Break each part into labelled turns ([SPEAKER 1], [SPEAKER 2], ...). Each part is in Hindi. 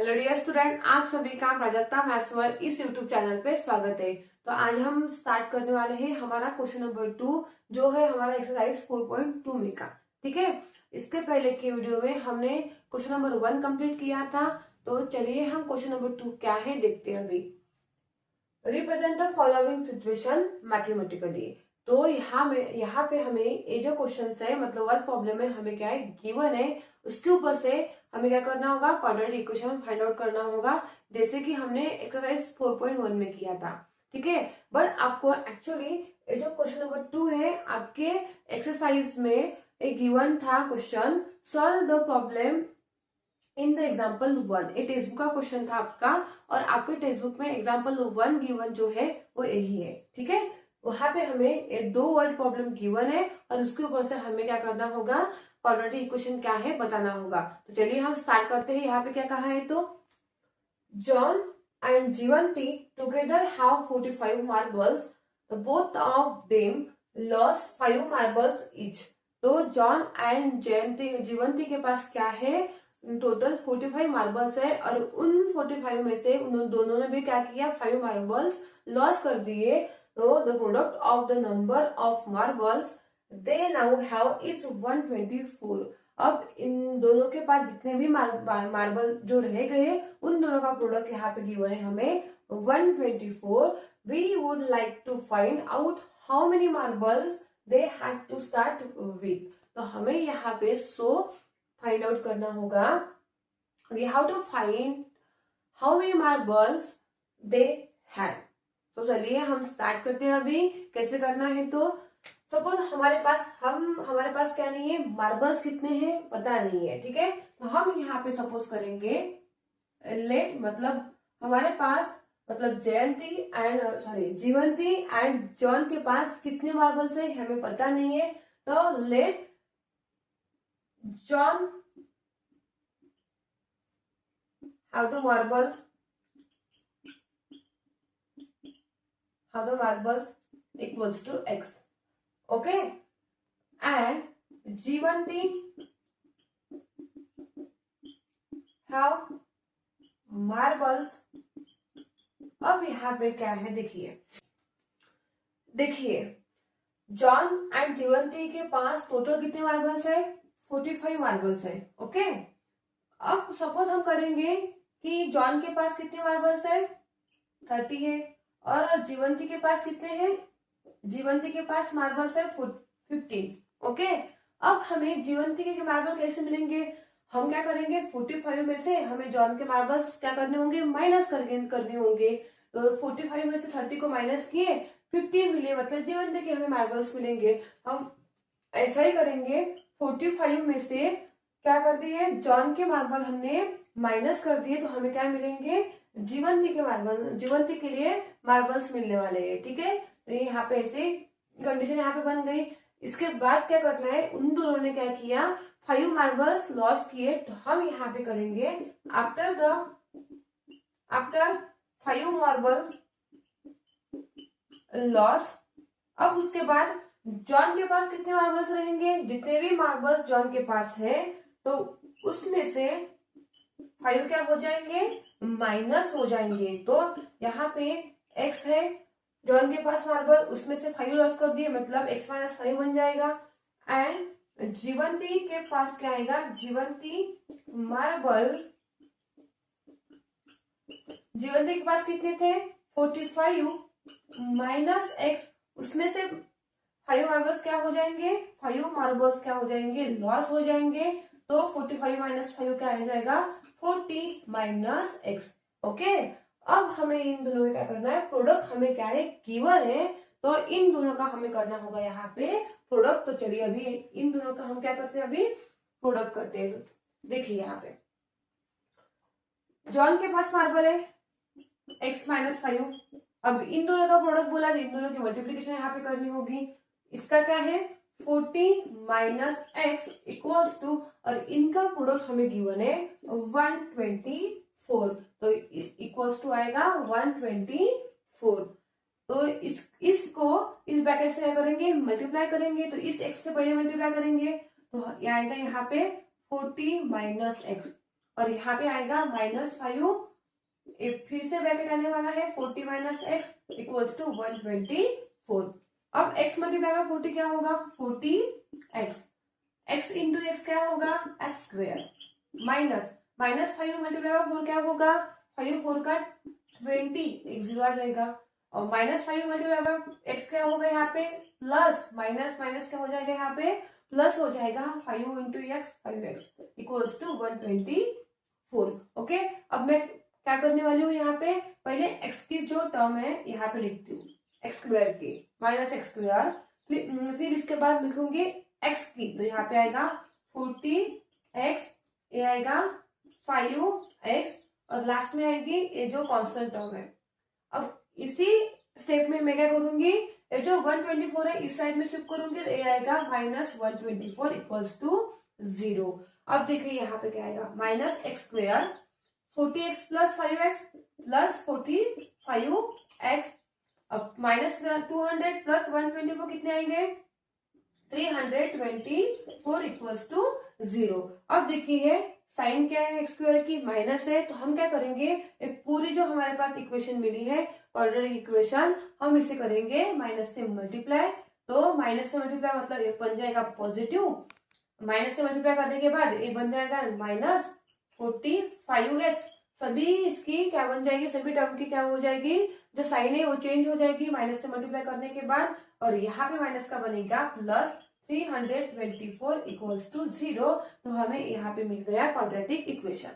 [SPEAKER 1] हेलो डियर स्टूडेंट, आप सभी का प्राजक्ता मैथ्स वर्ल्ड इस यूट्यूब चैनल पे स्वागत है। तो आज हम स्टार्ट करने वाले हैं हमारा क्वेश्चन नंबर 2 जो है हमारा एक्सरसाइज 4.2 में का। ठीक है, इसके पहले की वीडियो में हमने क्वेश्चन नंबर 1 कंप्लीट किया था। तो चलिए हम क्वेश्चन नंबर 2 क्या है देखते हैं अभी। Represent the following situation mathematically. तो यहाँ पे हमें ये जो क्वेश्चन है मतलब वर्क प्रॉब्लम में हमें क्या है गिवन है, उसके ऊपर से हमें क्या करना होगा क्वाड्रेटिक इक्वेशन फाइंड आउट करना होगा, जैसे कि हमने एक्सरसाइज 4.1 में किया था। ठीक है, बट आपको एक्चुअली ये जो क्वेश्चन नंबर 2 है आपके एक्सरसाइज में एक गिवन था question, solve the problem in the example 1। ये टेक्स्ट बुक का क्वेश्चन था आपका और आपके टेक्स्ट बुक में एग्जाम्पल 1 गिवन जो है वो यही है। ठीक है, वहां पे हमें 2 वर्ड प्रॉब्लम गिवन है और उसके ऊपर से हमें क्या करना होगा क्वाड्रेटिक इक्वेशन क्या है बताना होगा। तो चलिए हम स्टार्ट करते हैं। यहाँ पे क्या कहा है, तो John and Jeevanti together have 45 marbles, both of them lost 5 marbles each. तो जॉन एंड जीवंती के पास क्या है, टोटल 45 मार्बल्स है और उन 45 में से उन दोनों ने भी क्या किया 5 मार्बल्स लॉस कर दिए। तो the product of the number of marbles they now have is 124। अब इन दोनों के पास जितने भी मार्बल जो रह गए उन दोनों का प्रोडक्ट यहाँ पे गिवन है हमें 124। We would like to find out how many marbles they had to start with. तो हमें यहाँ पे फाइंड आउट करना होगा। We have to find how many marbles they had. तो चलिए हम स्टार्ट करते हैं। अभी कैसे करना है, तो सपोज हमारे पास क्या नहीं है, मार्बल्स कितने हैं पता नहीं है। ठीक है, तो हम यहाँ पे सपोज करेंगे लेट मतलब हमारे पास मतलब जीवंती एंड जॉन के पास कितने मार्बल्स है हमें पता नहीं है। तो late John have the marbles equals to x. Okay, and Jivanti have marbles। अब यहाँ पे क्या है देखिए जॉन एंड जीवंती के पास टोटल कितने मार्बल्स है 45 मार्बल्स है। ओके, अब सपोज हम करेंगे कि जॉन के पास कितने मार्बल्स है 30 है और जीवंती के पास कितने हैं, जीवंती के पास मार्बल्स है 15। ओके, अब हमें जीवंती के मार्बल कैसे मिलेंगे, हम क्या करेंगे 45 में से हमें जॉन के मार्बल्स क्या करने होंगे माइनस करने होंगे। तो 45 में से 30 को माइनस किए 15 मिले, मतलब जीवंती के हमें मार्बल्स मिलेंगे। हम ऐसा ही करेंगे 45 में से क्या कर दिए जॉन के मार्बल हमने माइनस कर दिए, तो हमें क्या मिलेंगे जीवंती के मार्बल, जीवंती के लिए मार्बल्स मिलने वाले हैं। ठीक है, तो यहाँ पे ऐसे कंडीशन यहाँ पे बन गई। इसके बाद क्या करना है, उन दोनों ने क्या किया 5 मार्बल्स लॉस किए, तो हम यहाँ पे करेंगे आफ्टर 5 मार्बल लॉस। अब उसके बाद जॉन के पास कितने मार्बल्स रहेंगे, जितने भी मार्बल्स जॉन के पास है तो उसमें से 5 क्या हो जाएंगे माइनस हो जाएंगे। तो यहाँ पे x है जॉन के पास मार्बल, उसमें से 5 लॉस कर दिए मतलब x माइनस 5 बन जाएगा। एंड जीवंती के पास क्या आएगा, जीवंती के पास कितने थे 45 माइनस x, उसमें से 5 मार्बल्स क्या हो जाएंगे 5 मार्बल्स क्या हो जाएंगे लॉस हो जाएंगे। तो 45 माइनस 5 क्या आ जाएगा 40 माइनस x। ओके, अब हमें इन दोनों का क्या करना है, प्रोडक्ट हमें क्या है गिवन है, तो इन दोनों का हमें करना होगा यहाँ पे प्रोडक्ट। तो चलिए अभी इन दोनों का हम क्या करते हैं, अभी प्रोडक्ट करते हैं। तो देखिए यहाँ पे जॉन के पास मार्बल है x माइनस 5। अब इन दोनों का प्रोडक्ट बोला, इन दोनों की मल्टीप्लीकेशन यहाँ पे करनी होगी। इसका क्या है 40 माइनस एक्स इक्वल्स टू, और इनका प्रोडक्ट हमें गिवन है 124, तो इक्वल्स टू आएगा 124। तो इसको इस ब्रैकेट से क्या करेंगे मल्टीप्लाई करेंगे, तो इस x से पहले मल्टीप्लाई करेंगे तो आएगा यहाँ पे 40 माइनस एक्स। और यहाँ पे आएगा -5, फिर से ब्रैकेट आने वाला है 40 माइनस एक्स इक्वल्स टू 124। अब x मल्टीप्लाई बाय 40 क्या होगा 40x, x इंटू एक्स क्या होगा एक्स स्क्वेयर, -5 मल्टीप्लाई बाय 4 क्या होगा 5 4 का 20, एक जीरो आ जाएगा, और -5 मल्टीप्लाई बाय एक्स क्या होगा यहाँ पे प्लस, माइनस माइनस क्या हो जाएगा यहाँ पे प्लस हो जाएगा 5 into x 5x equals to 124। Okay, अब मैं क्या करने वाली हूँ यहाँ पे पहले x की जो टर्म है यहाँ पे लिखती हूँ एक्स स्क्वायर की -x², फिर इसके बाद लिखूंगी x की, तो यहाँ पे आएगा 40x, ये आएगा 5x, और लास्ट में आएगी ये जो कांस्टेंट टर्म है। अब इसी स्टेप में मैं क्या करूंगी, ये जो 124 है इस साइड में शिफ्ट करूंगी, ये आएगा -124 इक्वल्स टू 0। अब देखिए यहाँ पे क्या आएगा -x², 40x plus 5x plus 45x, अब -200 प्लस 124 कितने आएंगे 324 इक्वल्स टू 0। अब देखिए साइन क्या है x² की माइनस है, तो हम क्या करेंगे एक पूरी जो हमारे पास इक्वेशन मिली है क्वाड्रेटिक इक्वेशन, हम इसे करेंगे माइनस से मल्टीप्लाई, तो माइनस से मल्टीप्लाई मतलब ये बन जाएगा पॉजिटिव, माइनस से मल्टीप्लाई करने के बाद ये बन जाएगा -45x, सभी इसकी क्या बन जाएगी, सभी टर्म की क्या हो जाएगी, जो साइन है वो चेंज हो जाएगी माइनस से मल्टीप्लाई करने के बाद, और यहाँ पे माइनस का बनेगा प्लस 324 इक्वल्स टू 0। तो हमें यहाँ पे मिल गया क्वाड्रेटिक इक्वेशन।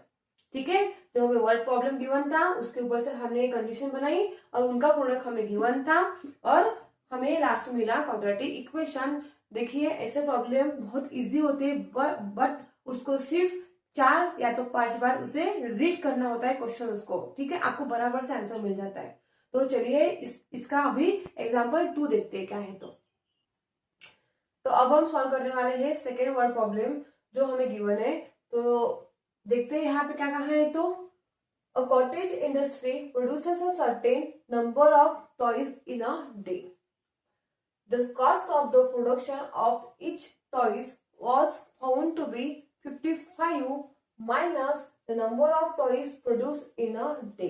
[SPEAKER 1] ठीक है, जो हमें वर्ड प्रॉब्लम गिवन था उसके ऊपर से हमने कंडीशन बनाई और उनका प्रोडक्ट हमें गिवन था और हमें लास्ट में मिला क्वाड्रेटिक इक्वेशन। देखिए ऐसे प्रॉब्लम बहुत इजी होते हैं, बट उसको सिर्फ 4 या तो 5 बार उसे रीड करना होता है क्वेश्चन उसको। ठीक है, आपको बराबर से आंसर मिल जाता है। तो चलिए इसका अभी एग्जांपल 2 देखते हैं क्या है। तो अब हम सॉल्व करने वाले हैं सेकेंड वर्ड प्रॉब्लम जो हमें गिवन है। तो देखते हैं यहाँ पे क्या कहा है। तो a cottage industry produces a certain number of toys in a day. The cost of the production of each toys was found to be 55 minus the number of toys produce in a day.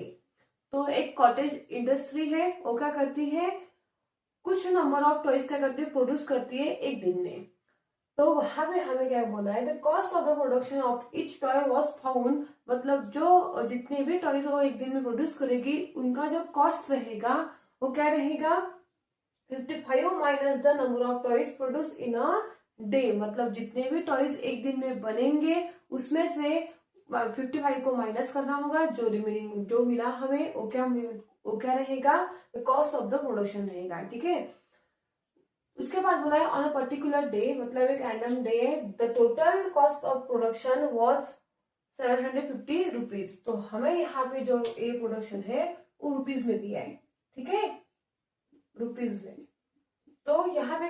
[SPEAKER 1] तो एक कॉटेज इंडस्ट्री है, वो क्या करती है, कुछ नंबर ऑफ टॉयज क्या करती है, प्रोड्यूस करती है एक दिन में। तो वहां पे हमें क्या बोला है, the cost of the production of each toy was found, मतलब जो जितनी भी टॉयज वो एक दिन में प्रोड्यूस करेगी उनका जो कॉस्ट रहेगा वो क्या रहेगा 55 minus the number of toys produce in a day. मतलब जितने भी टॉयज एक दिन में बनेंगे उसमें से 55 को माइनस करना होगा, जो रिमेनिंग जो मिला हमें वो क्या रहेगा, कॉस्ट ऑफ द प्रोडक्शन रहेगा। ठीक है, उसके बाद बोला है ऑन अ पर्टिकुलर डे, मतलब एक random day, the total cost of production was 750 rupees. तो हमें यहाँ पे जो ए प्रोडक्शन है वो रुपीज में दिया है। ठीक है, रुपीज में। तो यहाँ पे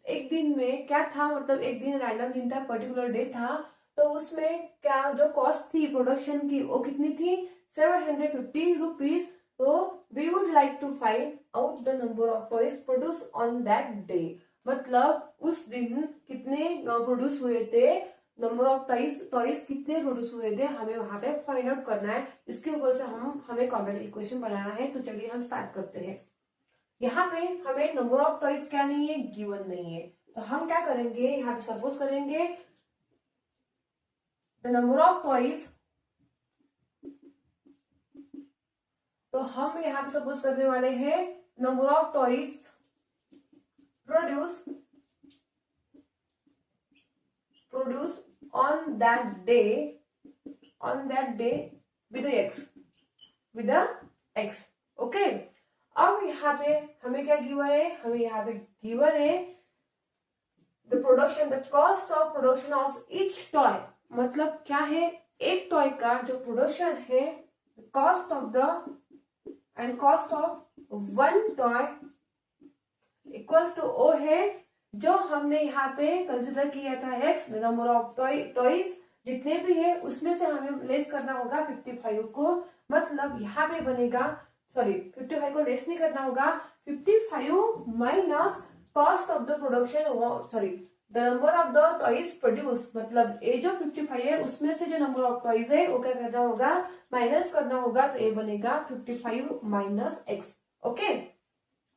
[SPEAKER 1] एक दिन में क्या था, मतलब एक दिन रैंडम दिन था, पर्टिकुलर डे था, तो उसमें क्या जो कॉस्ट थी प्रोडक्शन की वो कितनी थी 750 रुपीज। तो we would like to find out the number of toys produce on that day. मतलब उस दिन कितने प्रोड्यूस हुए थे, नंबर ऑफ टॉयज कितने प्रोड्यूस हुए थे, हमें वहां पे फाइंड आउट करना है। इसके ऊपर से हमें क्वाड्रेटिक इक्वेशन बनाना है। तो चलिए हम स्टार्ट करते हैं। यहाँ पे हमें नंबर ऑफ टॉयज क्या नहीं है, गिवन नहीं है। तो हम क्या करेंगे, यहाँ पे सपोज करेंगे द नंबर ऑफ टॉयज, तो हम यहाँ पे सपोज करने वाले हैं number of toys produce on that day with x. Okay, अब यहाँ पे हमें क्या गिवन है, हमें यहाँ पे गिवन है the cost of production of each toy. मतलब क्या है, एक टॉय का जो प्रोडक्शन है, cost of one toy equals to O है, जो हमने यहाँ पे कंसिडर किया था एक्स, नंबर ऑफ टॉयज जितने भी है उसमें से हमें लेस करना होगा 55 को। मतलब यहाँ पे बनेगा, सॉरी 55 को लेस नहीं करना होगा, 55 minus cost of the production, sorry the number of the toys produce, मतलब ये जो 55 है उसमें से जो नंबर ऑफ टॉयज है वो क्या करना होगा, माइनस करना होगा। तो ये बनेगा 55 माइनस एक्स। ओके,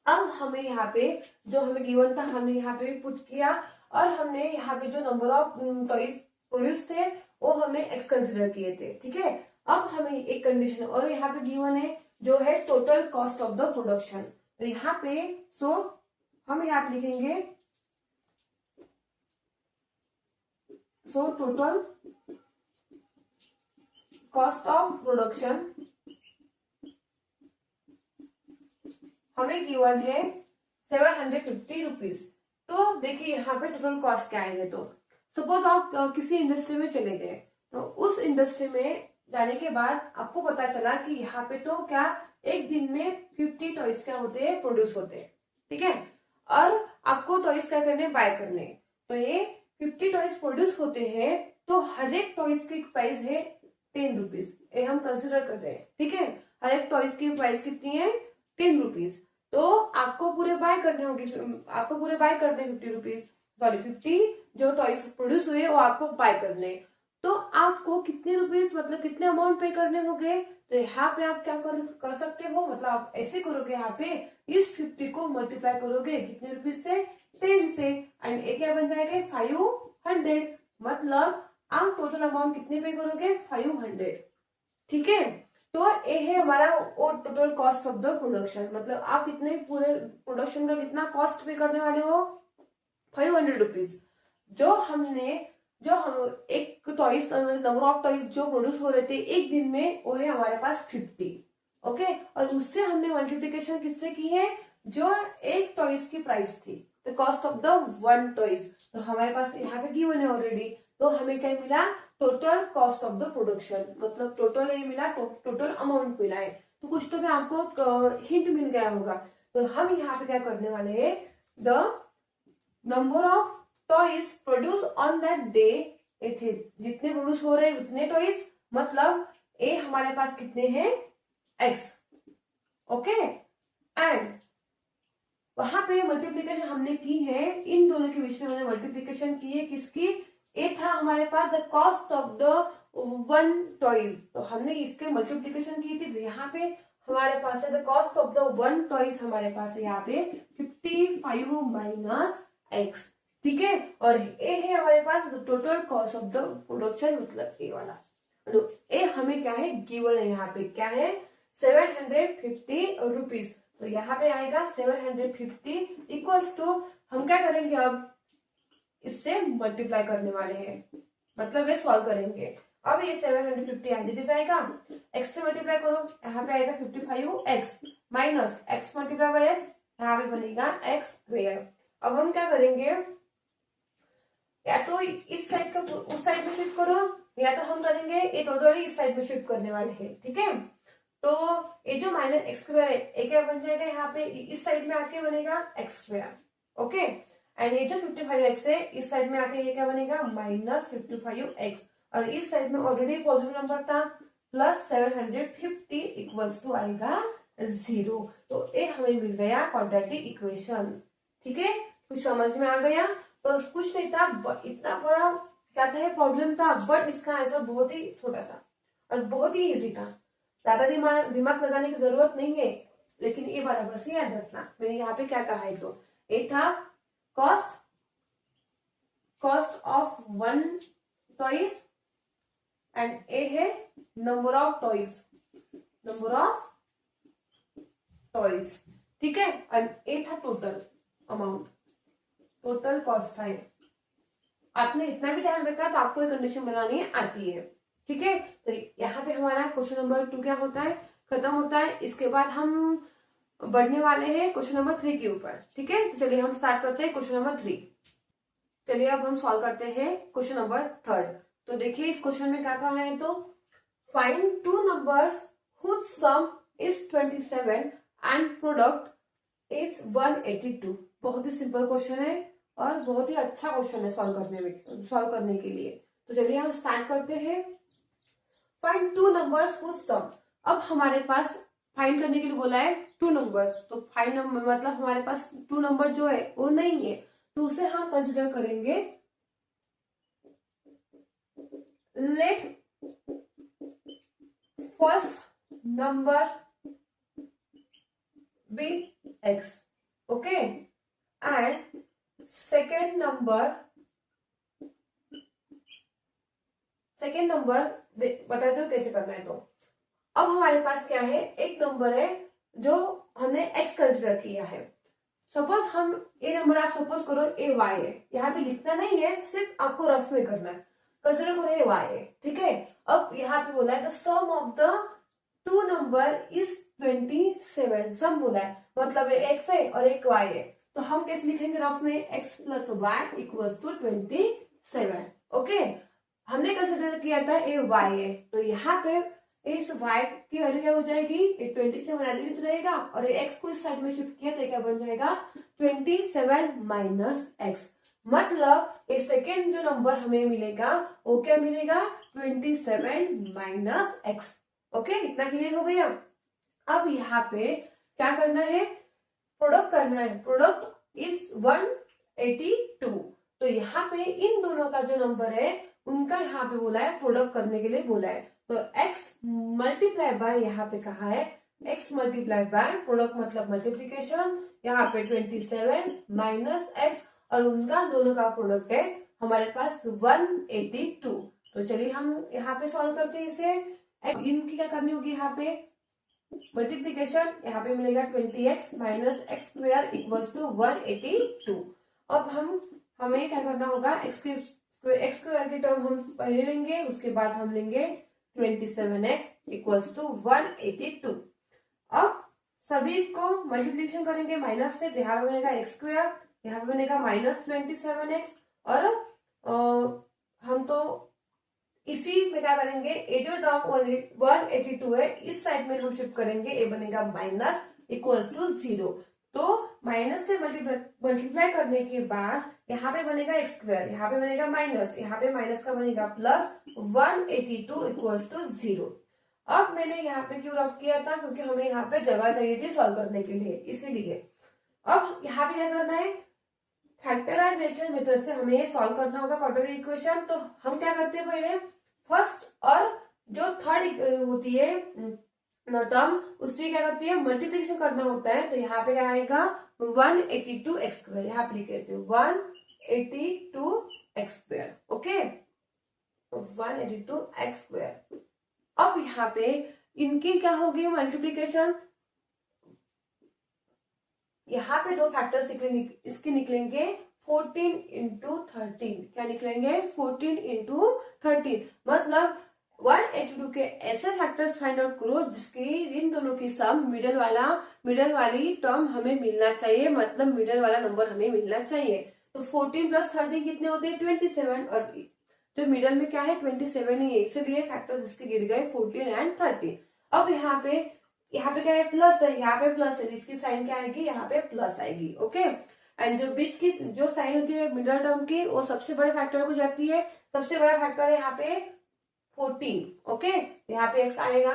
[SPEAKER 1] अब हमें यहाँ पे जो हमें गिवन था हमने यहाँ पे पुट किया, और हमने यहाँ पे जो नंबर ऑफ टॉयज प्रोड्यूस थे वो हमने एक्स कंसिडर किए थे। ठीक है, अब हमें एक कंडीशन और यहाँ पे गिवन है जो है total cost of the production. तो यहाँ पे हम यहाँ पे लिखेंगे टोटल कॉस्ट ऑफ प्रोडक्शन हमें गिवन है 750 रुपीज। तो देखिए यहाँ पे टोटल कॉस्ट क्या है। तो सपोज आप किसी इंडस्ट्री में चले गए, तो उस इंडस्ट्री में जाने के बाद आपको पता चला कि यहाँ पे तो क्या एक दिन में 50 टॉयज क्या होते हैं, प्रोड्यूस होते हैं। ठीक है, और आपको टॉयज क्या करने, बाय करने। तो ये 50 टॉयज प्रोड्यूस होते हैं, तो हर एक टॉयज की प्राइस है 10 रुपीज, ये हम कंसिडर कर रहे हैं। ठीक है, हर एक टॉयज की प्राइस कितनी है, 10 रुपीज। तो आपको पूरे बाय करने होंगे, आपको पूरे बाय करने 50 रुपीज, सॉरी 50 जो टॉयज प्रोड्यूस हुए वो आपको बाय करने। तो आपको कितने रुपीज मतलब कितने अमाउंट पे करने होंगे। तो यहाँ पे आप क्या कर सकते हो, मतलब आप ऐसे करोगे, यहाँ पे इस 50 को मल्टीप्लाई करोगे कितने रुपीज से, 10 से, एंड ये क्या बन जाएगा 500, मतलब आप टोटल अमाउंट कितने पे करोगे, 500। ठीक है, तो ये है हमारा वो total cost of the production, मतलब आप कितने पूरे प्रोडक्शन का कितना कॉस्ट पे करने वाले हो, 500 रुपीज। जो हम एक टॉयज नंबर ऑफ टॉयज जो प्रोड्यूस हो रहे थे एक दिन में वो है हमारे पास 50। ओके, और उससे हमने मल्टीप्लीकेशन किससे की है, जो एक टॉयज की प्राइस थी, the cost of the one toys. तो हमारे पास यहाँ पे गिवन है ऑलरेडी, तो हमें क्या मिला, total cost of the production, मतलब टोटल ये मिला, टोटल अमाउंट मिला है। तो कुछ तो भी आपको हिंट मिल गया होगा। तो हम यहाँ पे क्या करने वाले हैं, the number of toys produce on that day, जितने प्रोड्यूस हो रहे हैं उतने टॉयज, मतलब ए हमारे पास कितने हैं, एक्स। ओके, एंड वहां पे मल्टीप्लीकेशन हमने की है, इन दोनों के बीच में हमने मल्टीप्लीकेशन की है, किसकी, ए था हमारे पास the cost of the one toys, तो हमने इसके मल्टीप्लीकेशन की थी। तो यहाँ पे हमारे पास है the cost of the one toys, हमारे पास है यहाँ पे 55 माइनस एक्स। ठीक है, और ए है हमारे पास the total cost of the production, मतलब ए वाला। तो ए हमें क्या है, गिवन है, यहाँ पे क्या है, 750 रुपीज। तो यहाँ पे आएगा 750 इक्वल्स टू, हम क्या करेंगे अब, इससे मल्टीप्लाई करने वाले हैं, मतलब ये सॉल्व करेंगे। अब ये 750 एज इट इज आएगा, एक्स से मल्टीप्लाई करो, यहाँ पे आएगा 55 x minus x multiply by x, यहाँ पे बनेगा एक्स स्क्वायर। अब हम क्या करेंगे, या तो इस साइड का उस साइड में शिफ्ट करो, या तो हम करेंगे ये टोटली इस साइड में शिफ्ट करने वाले हैं। ठीक है, तो ये जो माइनस एक्स स्क्वायर है ये क्या बन जाएगा, यहाँ पे इस साइड में आके बनेगा एक्स स्क्वायर। ओके, एंड ये जो 55x है इस साइड में आके ये क्या बनेगा, माइनस 55x, और इस साइड में ऑलरेडी पॉजिटिव नंबर था, प्लस 750 इक्वल्स टू आएगा 0। तो ये हमें मिल गया क्वाड्रेटिक इक्वेशन। ठीक है, कुछ समझ में आ गया। तो कुछ नहीं था, इतना बड़ा क्या था प्रॉब्लम था, बट इसका आंसर बहुत ही छोटा था और बहुत ही इजी था, ज्यादा दिमाग लगाने की जरूरत नहीं है। लेकिन ये बराबर से याद रखना, मैंने यहाँ पे क्या कहा है, तो ये था cost of one toys, and a है नंबर ऑफ टॉयज। ठीक है, एंड ए था टोटल अमाउंट, टोटल कॉस्ट है। आपने इतना भी ध्यान रखा तो आपको कंडीशन बनानी आती है। ठीक है, तो यहाँ पे हमारा क्वेश्चन नंबर 2 क्या होता है, खत्म होता है। इसके बाद हम बढ़ने वाले हैं क्वेश्चन नंबर 3 के ऊपर। ठीक है, तो चलिए हम स्टार्ट करते हैं क्वेश्चन नंबर 3। चलिए अब हम सॉल्व करते हैं क्वेश्चन नंबर 3। तो देखिए इस क्वेश्चन में क्या कहा है, तो find two numbers whose sum is 27 and product is 182। बहुत ही सिंपल क्वेश्चन है और बहुत ही अच्छा क्वेश्चन है सॉल्व करने के लिए। तो चलिए हम स्टार्ट करते हैं। Find two numbers whose sum. अब हमारे पास फाइंड करने के लिए बोला है टू नंबर्स, तो फाइंड मतलब हमारे पास टू नंबर जो है वो नहीं है, तो उसे हम कंसिडर करेंगे let first number be x, okay, and second number बता दो कैसे करना है। तो अब हमारे पास क्या है, एक नंबर है जो हमने x कंसिडर किया है। सपोज हम ए नंबर, आप सपोज करो ए वाई है, यहाँ पे लिखना नहीं है, सिर्फ आपको रफ में करना है। कंसिडर करो ए वाई है, ठीक है। अब यहाँ पे बोला है the sum of the two number is 27, sum बोला है, मतलब x है और एक y है। तो हम कैसे लिखेंगे रफ में, x plus y equals to 27, okay. हमने कंसिडर किया था ए वाई है, तो यहाँ पे इस y की वैल्यू क्या हो जाएगी, ये 27 रहेगा, और ये x को इस साइड में शिफ्ट किया तो क्या बन जाएगा 27 माइनस एक्स। मतलब ये सेकेंड जो नंबर हमें मिलेगा वो क्या मिलेगा 27 माइनस एक्स, ओके। इतना क्लियर हो गया। अब यहाँ पे क्या करना है, प्रोडक्ट करना है। प्रोडक्ट इज 182, तो यहाँ पे इन दोनों का जो नंबर है उनका यहाँ पे बोला है प्रोडक्ट करने के लिए बोला है। तो x मल्टीप्लाई बाय, यहाँ पे कहा है x मल्टीप्लाई बाय, प्रोडक्ट मतलब मल्टीप्लीकेशन, यहाँ पे 27 माइनस एक्स, और उनका दोनों का प्रोडक्ट है हमारे पास 182। तो चलिए हम यहाँ पे सॉल्व करते हैं इसे। इनकी क्या करनी होगी, यहाँ पे मल्टीप्लीकेशन, यहाँ पे मिलेगा 20x minus x square equals to 182। अब हमें क्या करना होगा, एक्स स्क्वायर की टर्म हम पहले लेंगे, उसके बाद हम लेंगे 27x इक्वल्स टू 182। अब सभी इसको मल्टीप्लीकेशन करेंगे माइनस से, यहाँ पे बनेगा एक्स स्क्वायर, यहाँ पे बनेगा माइनस 27x, और हम तो इसी में क्या करेंगे, ये जो टर्म 182 है इस साइड में हम शिफ्ट करेंगे, ये बनेगा माइनस इक्वल्स टू 0। तो माइनस से मल्टीप्लाई करने के बाद यहाँ पे बनेगा एक्स स्क्वायर, यहाँ पे बनेगा माइनस, यहाँ पे माइनस का बनेगा प्लस, 182 इक्वल्स टू 0। अब मैंने यहाँ पे क्यों रफ किया था, क्योंकि हमें यहाँ पे जगह चाहिए थी सॉल्व करने के लिए, इसीलिए। अब यहाँ पे क्या करना है, फैक्टराइजेशन मेथड से हमें सॉल्व करना होगा क्वाड्रेटिक इक्वेशन। तो हम क्या करते हैं, पहले फर्स्ट और जो थर्ड होती है टर्म, उससे क्या करती है मल्टीप्लिकेशन करना होता है। तो यहाँ पे क्या आएगा 182 एक्स स्क्वायर, यहाँ पे लिख देते हैं 182 x square, okay, 182 x square. अब यहाँ पे इनकी क्या होगी मल्टीप्लिकेशन, यहाँ पे दो फैक्टर्स इसके निकलेंगे 14 इंटू 13, क्या निकलेंगे 14 इंटू 13, मतलब 182 के ऐसे फैक्टर्स फाइंड आउट करो जिसकी इन दोनों की सम मिडल वाली टर्म हमें मिलना चाहिए, मतलब मिडल वाला नंबर हमें मिलना चाहिए। तो 14 प्लस 13 कितने होते हैं 27, और जो मिडल में क्या है 27 ही है, इसलिए फैक्टर्स इसके गिर गए 14 एंड 13। अब यहाँ पे क्या है प्लस है, यहाँ पे प्लस है, इसकी साइन क्या आएगी, यहाँ पे प्लस आएगी, ओके। एंड जो बीच की जो साइन होती है मिडल टर्म की, वो सबसे बड़े फैक्टर को जाती है, सबसे बड़ा फैक्टर है यहाँ पे 14, ओके। यहाँ पे x आएगा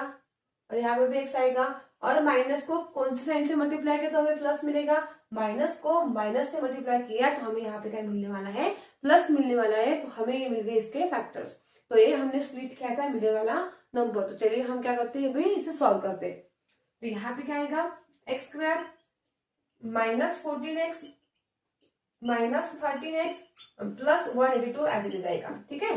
[SPEAKER 1] और यहाँ पे भी x आएगा, और माइनस को कौन सी साइन से मल्टीप्लाई किया तो हमें प्लस मिलेगा, माइनस को माइनस से मल्टीप्लाई किया तो हमें यहाँ पे क्या मिलने वाला है, प्लस मिलने वाला है। तो हमें ये मिल गए इसके फैक्टर्स। तो ये हमने स्प्लिट किया था मिडल वाला नंबर। तो चलिए हम क्या करते हैं भाई, इसे सॉल्व करते हैं। तो यहाँ पे क्या आएगा x square minus 14x minus 13x plus 182 ऐसे हो जाएगा, ठीक है।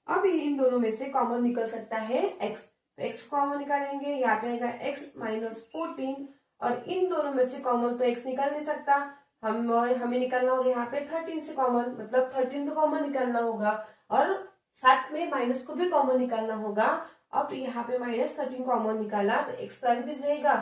[SPEAKER 1] अब इन दोनों में से कॉमन निकल सकता है x, तो x कॉमन निकालेंगे, यहाँ पे आएगा x माइनस 14, और इन दोनों में से कॉमन तो x निकल नहीं सकता, हमें निकालना होगा यहाँ पे 13 से कॉमन, मतलब 13 तो कॉमन निकालना होगा, और साथ में माइनस को भी कॉमन निकालना होगा। अब यहाँ पे माइनस 13 कॉमन निकाला तो x तो एज रहेगा,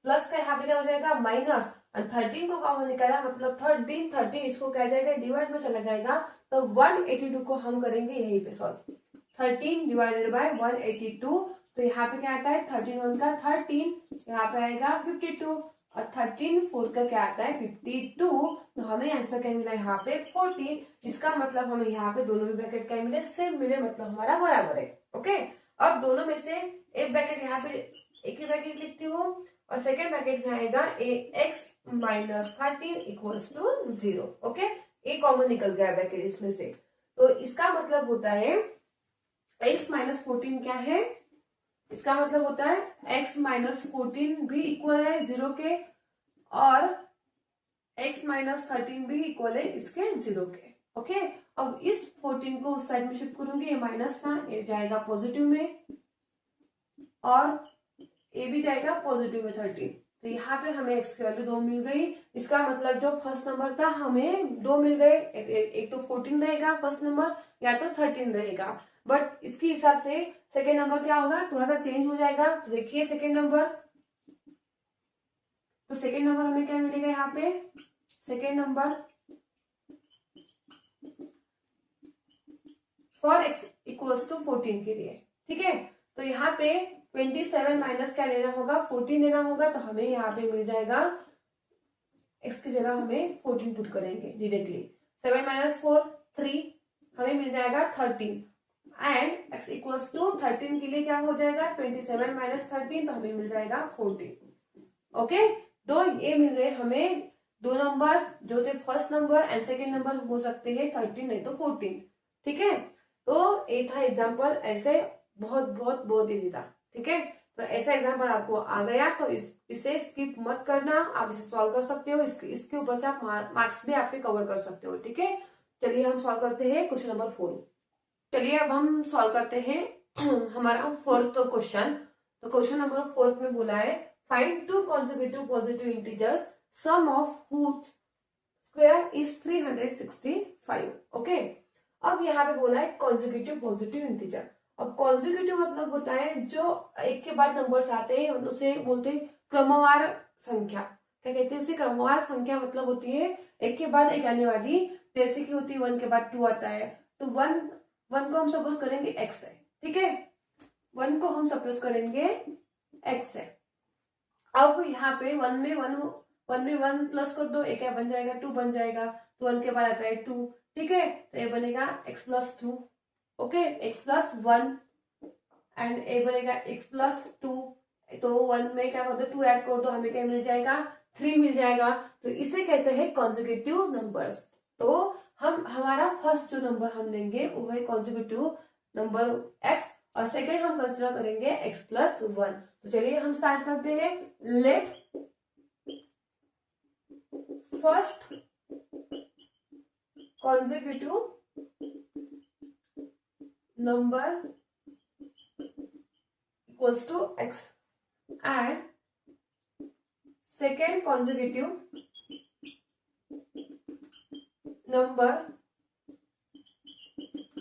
[SPEAKER 1] प्लस का यहाँ पे क्या हो जाएगा माइनस, और 13 को कॉमन निकाला मतलब 13 इसको क्या जाएगा डिवाइड में चला जाएगा। तो 182 को हम करेंगे यहीं पे सॉल्व, 13 डिवाइडेड बाय 182, तो यहाँ पे क्या आता है 13 1 का 13, यहाँ पे आएगा 52, और 13 4 का क्या आता है 52। तो हमें आंसर क्या मिला यहाँ पे 14। इसका मतलब हमें यहाँ पे दोनों भी ब्रैकेट क्या मिले, सेम मिले, मतलब हमारा बराबर है, ओके। अब दोनों में से एक ब्रैकेट यहाँ पे एक ही ब्रैकेट लिखती हूँ, और सेकेंड ब्रैकेट में आएगा ax minus 13 equals to 0। Okay, a common निकल गया ब्रैकेट इसमें से, तो इसका मतलब होता है x माइनस 14 क्या है, इसका मतलब होता है x माइनस 14 भी इक्वल है 0 के, और x माइनस 13 भी इक्वल है इसके 0 के। ओके, अब इस 14 को उस साइड में शिफ्ट करूंगी, ये माइनस था, ये जाएगा पॉजिटिव में, और ये भी जाएगा पॉजिटिव में 13। तो यहाँ पे हमें x की वैल्यू 2 मिल गई। इसका मतलब जो फर्स्ट नंबर था हमें 2 मिल गए, एक तो 14 रहेगा फर्स्ट नंबर, या तो 13 रहेगा। बट इसके हिसाब से सेकेंड नंबर क्या होगा, थोड़ा सा चेंज हो जाएगा। तो देखिए सेकेंड नंबर, तो सेकेंड नंबर हमें क्या मिलेगा यहाँ पे, second number for x equals to 14 के लिए। ठीक है, तो यहाँ पे 27 माइनस क्या लेना होगा, 14 लेना होगा। तो हमें यहाँ पे मिल जाएगा, x की जगह हमें 14 पुट करेंगे डायरेक्टली, 7 माइनस 4 3, हमें मिल जाएगा 13, एंड x इक्वल्स टू 13 के लिए क्या हो जाएगा, 27 माइनस 13, तो हमें मिल जाएगा 14। ओके, तो ये मिल गए हमें दो नंबर्स जो थे, first number and second number हो सकते हैं 13 नहीं तो 14। ठीक है, तो ये था एग्जाम्पल, ऐसे बहुत बहुत बहुत इजी था। ठीक है, तो ऐसा एग्जाम्पल आपको आ गया तो इसे स्किप मत करना, आप इसे सॉल्व कर सकते हो, इसके ऊपर से आप मार्क्स भी आपके कवर कर सकते हो। ठीक है, चलिए हम सॉल्व करते हैं क्वेश्चन नंबर 4। चलिए अब हम सॉल्व करते हैं हमारा फोर्थ क्वेश्चन। तो क्वेश्चन नंबर 4 में बोला है, find two consecutive positive integers sum of which square is 365। Okay, अब यहाँ पे बोला है कॉन्सेक्यूटिव पॉजिटिव इंटीजर। अब कॉन्सेक्यूटिव मतलब होता है जो एक के बाद नंबर्स आते हैं, उसे बोलते हैं क्रमवार संख्या। क्या कहते हैं उसे, क्रमवार संख्या मतलब होती है एक के बाद एक आने वाली, जैसे कि होती है 1 के बाद 2 आता है, तो 1 को हम सपोज करेंगे x है। ठीक है, 1 को हम सपोज करेंगे x है। अब यहाँ पे 1 में 1 प्लस कर दो, एक क्या बन जाएगा, 2 बन जाएगा, तो 1 के बाद आता है 2। ठीक है, तो ये बनेगा x plus 2। Okay, x plus 1 and a बनेगा x प्लस 2। तो 1 में क्या कर दो, 2 ऐड कर दो, हमें क्या मिल जाएगा, 3 मिल जाएगा। तो इसे कहते हैं कॉन्सेक्यूटिव नंबर्स। तो हमारा फर्स्ट जो नंबर हम लेंगे वो है कॉन्सेक्यूटिव नंबर x, और सेकेंड हम कंसिडर करेंगे x प्लस 1। तो चलिए हम स्टार्ट करते हैं। Let first consecutive number equals to x and second consecutive number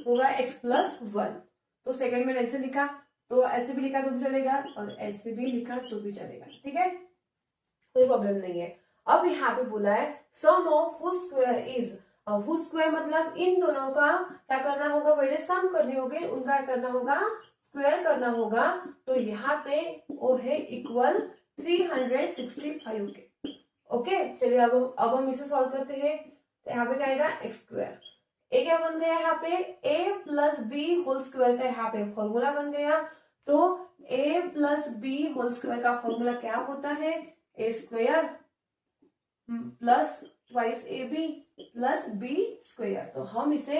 [SPEAKER 1] होगा x plus 1। तो सेकेंड में ऐसे लिखा, तो ऐसे भी लिखा तो भी चलेगा, और ऐसे भी लिखा तो भी चलेगा। ठीक है, कोई प्रॉब्लम नहीं है। अब यहाँ पे बोला है सम of which square is, व्होच square मतलब इन दोनों का क्या करना होगा, पहले सम करनी होगी, उनका क्या करना होगा, स्क्वायर करना होगा। तो यहाँ पे वो है इक्वल 365 के। ओके, चलिए अब हम इसे सॉल्व करते हैं। तो यहाँ पे क्या आएगा, एक्स स्क्वायर, ए क्या बन गया यहाँ पे, a plus b whole square का यहाँ पे फॉर्मूला बन गया। तो a plus b whole square का फॉर्मूला क्या होता है, a square plus twice a b plus b square. तो हम इसे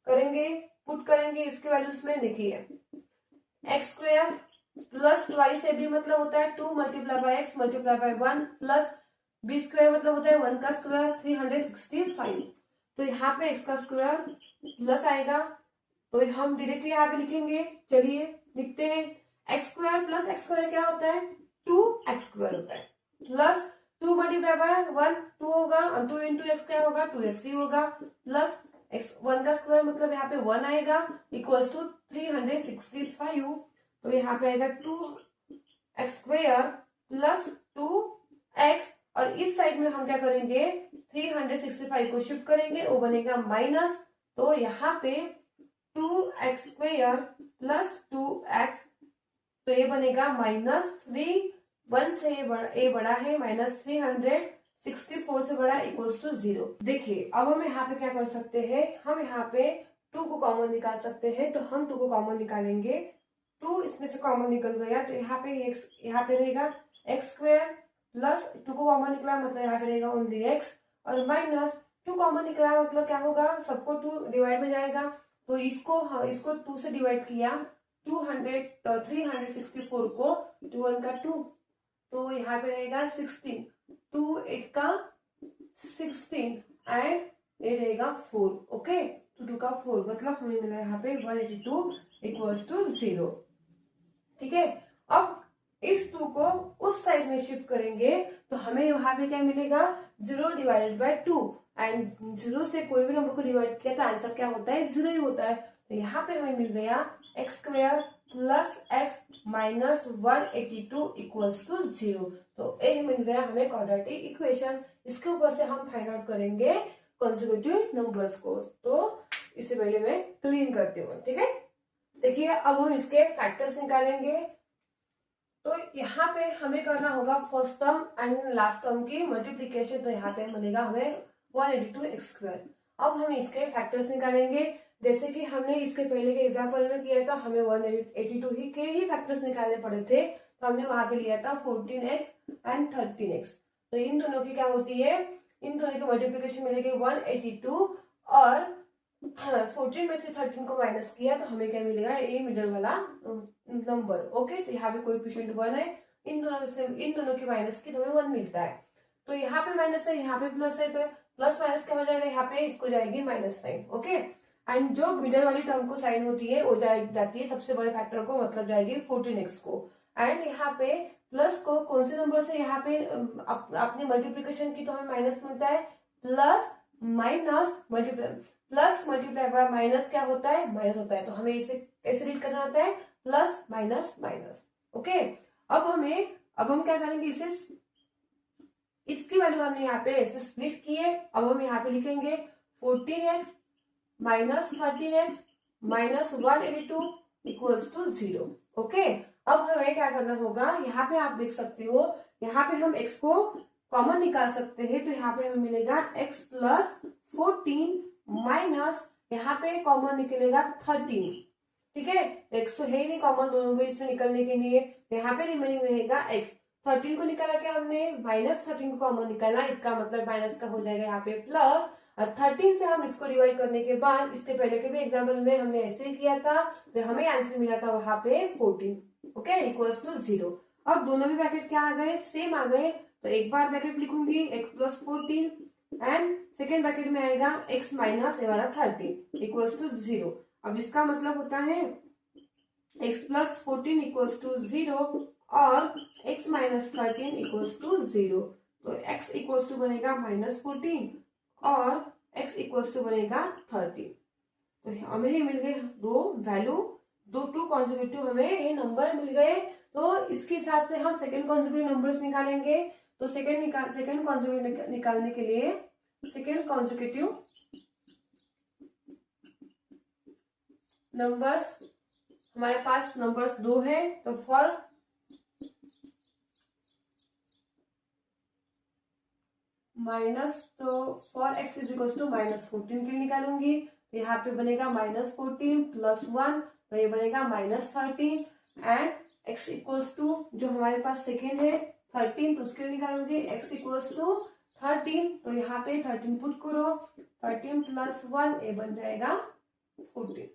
[SPEAKER 1] करेंगे, पुट करेंगे इसके वैल्यूज में। देखिए x square plus twice a b मतलब होता है 2 multiply by x multiply by 1 plus b square मतलब होता है 1 का स्क्वायर 365। तो यहाँ पे एक्स का स्क्वायर प्लस आएगा, तो हम डायरेक्टली यहाँ पे लिखेंगे। चलिए लिखते हैं, x square plus x square क्या होता है, 2x स्क्वायर होता है, प्लस 2 मल्टीप्लाई बाय 1 2 होगा, और 2 इंटू एक्स क्या होगा, 2x ही होगा, प्लस एक्स 1 का स्क्वायर मतलब यहाँ पे 1 आएगा, इक्वल्स टू 365। तो यहाँ पे आएगा 2x स्क्वायर प्लस 2x, और इस साइड में हम क्या करेंगे, 365 को शिफ्ट करेंगे, वो बनेगा माइनस। तो यहाँ पे 2x स्क्वायर प्लस 2x, तो ये बनेगा माइनस 3, 1 से ए बड़ा है, माइनस 364 से बड़ा इक्वल्स टू 0। देखिए अब हम यहाँ पे क्या कर सकते हैं, हम यहाँ पे 2 को कॉमन निकाल सकते हैं। तो हम 2 को कॉमन निकालेंगे, 2 इसमें से कॉमन निकल गया तो यहाँ पे रहेगा एक्स स्क्वायर प्लस 2 को कॉमन निकला मतलब यहाँ पे रहेगा ओनली एक्स और माइनस 2 कॉमन निकला मतलब क्या होगा सबको 2 डिवाइड में जाएगा तो इसको 2 से डिवाइड किया 364 को 2 1 का 2 तो यहाँ पे रहेगा 16 2 8 का 16 एंड ये रहेगा 4 ओके तो 2 का 4 मतलब हमें मिला यहाँ पे 182 इक्वल्स टू 0। ठीक है, अब इस 2 को उस साइड में शिफ्ट करेंगे तो हमें वहां पे क्या मिलेगा 0 डिवाइडेड बाय 2 एंड 0 से कोई भी नंबर को डिवाइड किया तो आंसर क्या होता है 0 ही होता है। तो यहाँ पे हमें मिल गया x square plus x minus 182 equals to 0। तो ये मिल गया हमें क्वाड्रेटिक इक्वेशन। इसके ऊपर से हम फाइंड आउट करेंगे कंसेक्यूटिव नंबर्स को। तो इससे पहले मैं क्लीन करती हूँ। ठीक है, देखिए अब हम इसके फैक्टर्स निकालेंगे। तो यहाँ पे हमें करना होगा first term and last term की मल्टीप्लीकेशन। तो यहाँ पे मिलेगा हमें 182 एक्स स्क्वायर। अब हम इसके फैक्टर्स निकालेंगे जैसे कि हमने इसके पहले के एग्जांपल में किया था, हमें 182 ही के ही फैक्टर्स निकालने पड़े थे। तो हमने वहां पे लिया था 14x एंड 13x। तो इन दोनों की क्या होती है, इन दोनों की मल्टीप्लीकेशन मिलेगी 182 और 14 में से 13 को माइनस किया तो हमें क्या मिलेगा ये मिडल वाला नंबर। ओके, तो यहाँ पे कोएफिशिएंट 1 है, इन दोनों की माइनस की तो हमें 1 मिलता है। तो यहाँ पे माइनस है, यहाँ पे प्लस है, तो प्लस माइनस क्या हो जाएगा, यहाँ पे इसको जाएगी माइनस साइन। ओके, एंड जो मिडल वाली टर्म को साइन होती है वो जाती है सबसे बड़े फैक्टर को, मतलब जाएगी 14x को। एंड यहाँ पे प्लस को कौन से नंबर से यहाँ पे अपनी मल्टीप्लीकेशन की तो हमें माइनस मिलता है, plus minus plus multiply by minus क्या होता है, माइनस होता है। तो हमें इसे कैसे रीड करना होता है, प्लस माइनस माइनस। ओके, अब हम क्या करेंगे, इसकी वैल्यू हमने यहाँ पे ऐसे स्प्लिट किए। अब हम यहाँ पे लिखेंगे 14x minus 13x minus 182 equals to 0। Okay, अब हमें क्या करना होगा, यहाँ पे आप देख सकते हो यहाँ पे हम x को कॉमन निकाल सकते हैं। तो यहाँ पे हमें मिलेगा x प्लस 14 माइनस यहाँ पे कॉमन निकलेगा 13। ठीक है, x तो है ही नहीं कॉमन दोनों में इसमें निकलने के लिए, यहाँ पे रिमेनिंग रहेगा x। 13 को निकाला क्या हमने, माइनस 13 को कॉमन निकाला, इसका मतलब माइनस का हो जाएगा यहाँ पे प्लस। 13 से हम इसको डिवाइड करने के बाद, इसके पहले के भी एग्जाम्पल में हमने ऐसे ही किया था, तो हमें आंसर मिला था वहां पे 14। Okay, equals to 0। अब दोनों भी ब्रैकेट क्या आ गए, सेम आ गए। तो एक बार ब्रैकेट लिखूंगी x plus 14 and second bracket में आएगा x माइनस ये वाला 13 इक्वल्स टू 0। अब इसका मतलब होता है x प्लस 14 इक्वल्स टू 0 और x माइनस 13 इक्वल्स टू 0। तो x इक्वल्स टू बनेगा माइनस 14 और x इक्वल्स टू बनेगा 13। तो हमें ही मिल गए दो वैल्यू, टू कॉन्सेक्यूटिव हमें ये नंबर मिल गए। तो इसके हिसाब से हम सेकेंड कॉन्सेक्यूटिव नंबर्स निकालेंगे। तो सेकेंड कॉन्सेक्यूटिव निकालने के लिए सेकेंड कॉन्सेक्यूटिव नंबर्स हमारे पास नंबर्स 2 है। तो for x is equal to minus 14 के लिए निकालूंगी। तो यहाँ पे बनेगा माइनस 14 प्लस 1, तो ये बनेगा minus 13 and x equals to जो हमारे पास सेकेंड है 13, तो उसके लिए निकालूंगी x इक्वल्स टू 13। तो यहाँ पे 13 पुट करो, 13 प्लस 1 ये बन जाएगा 14।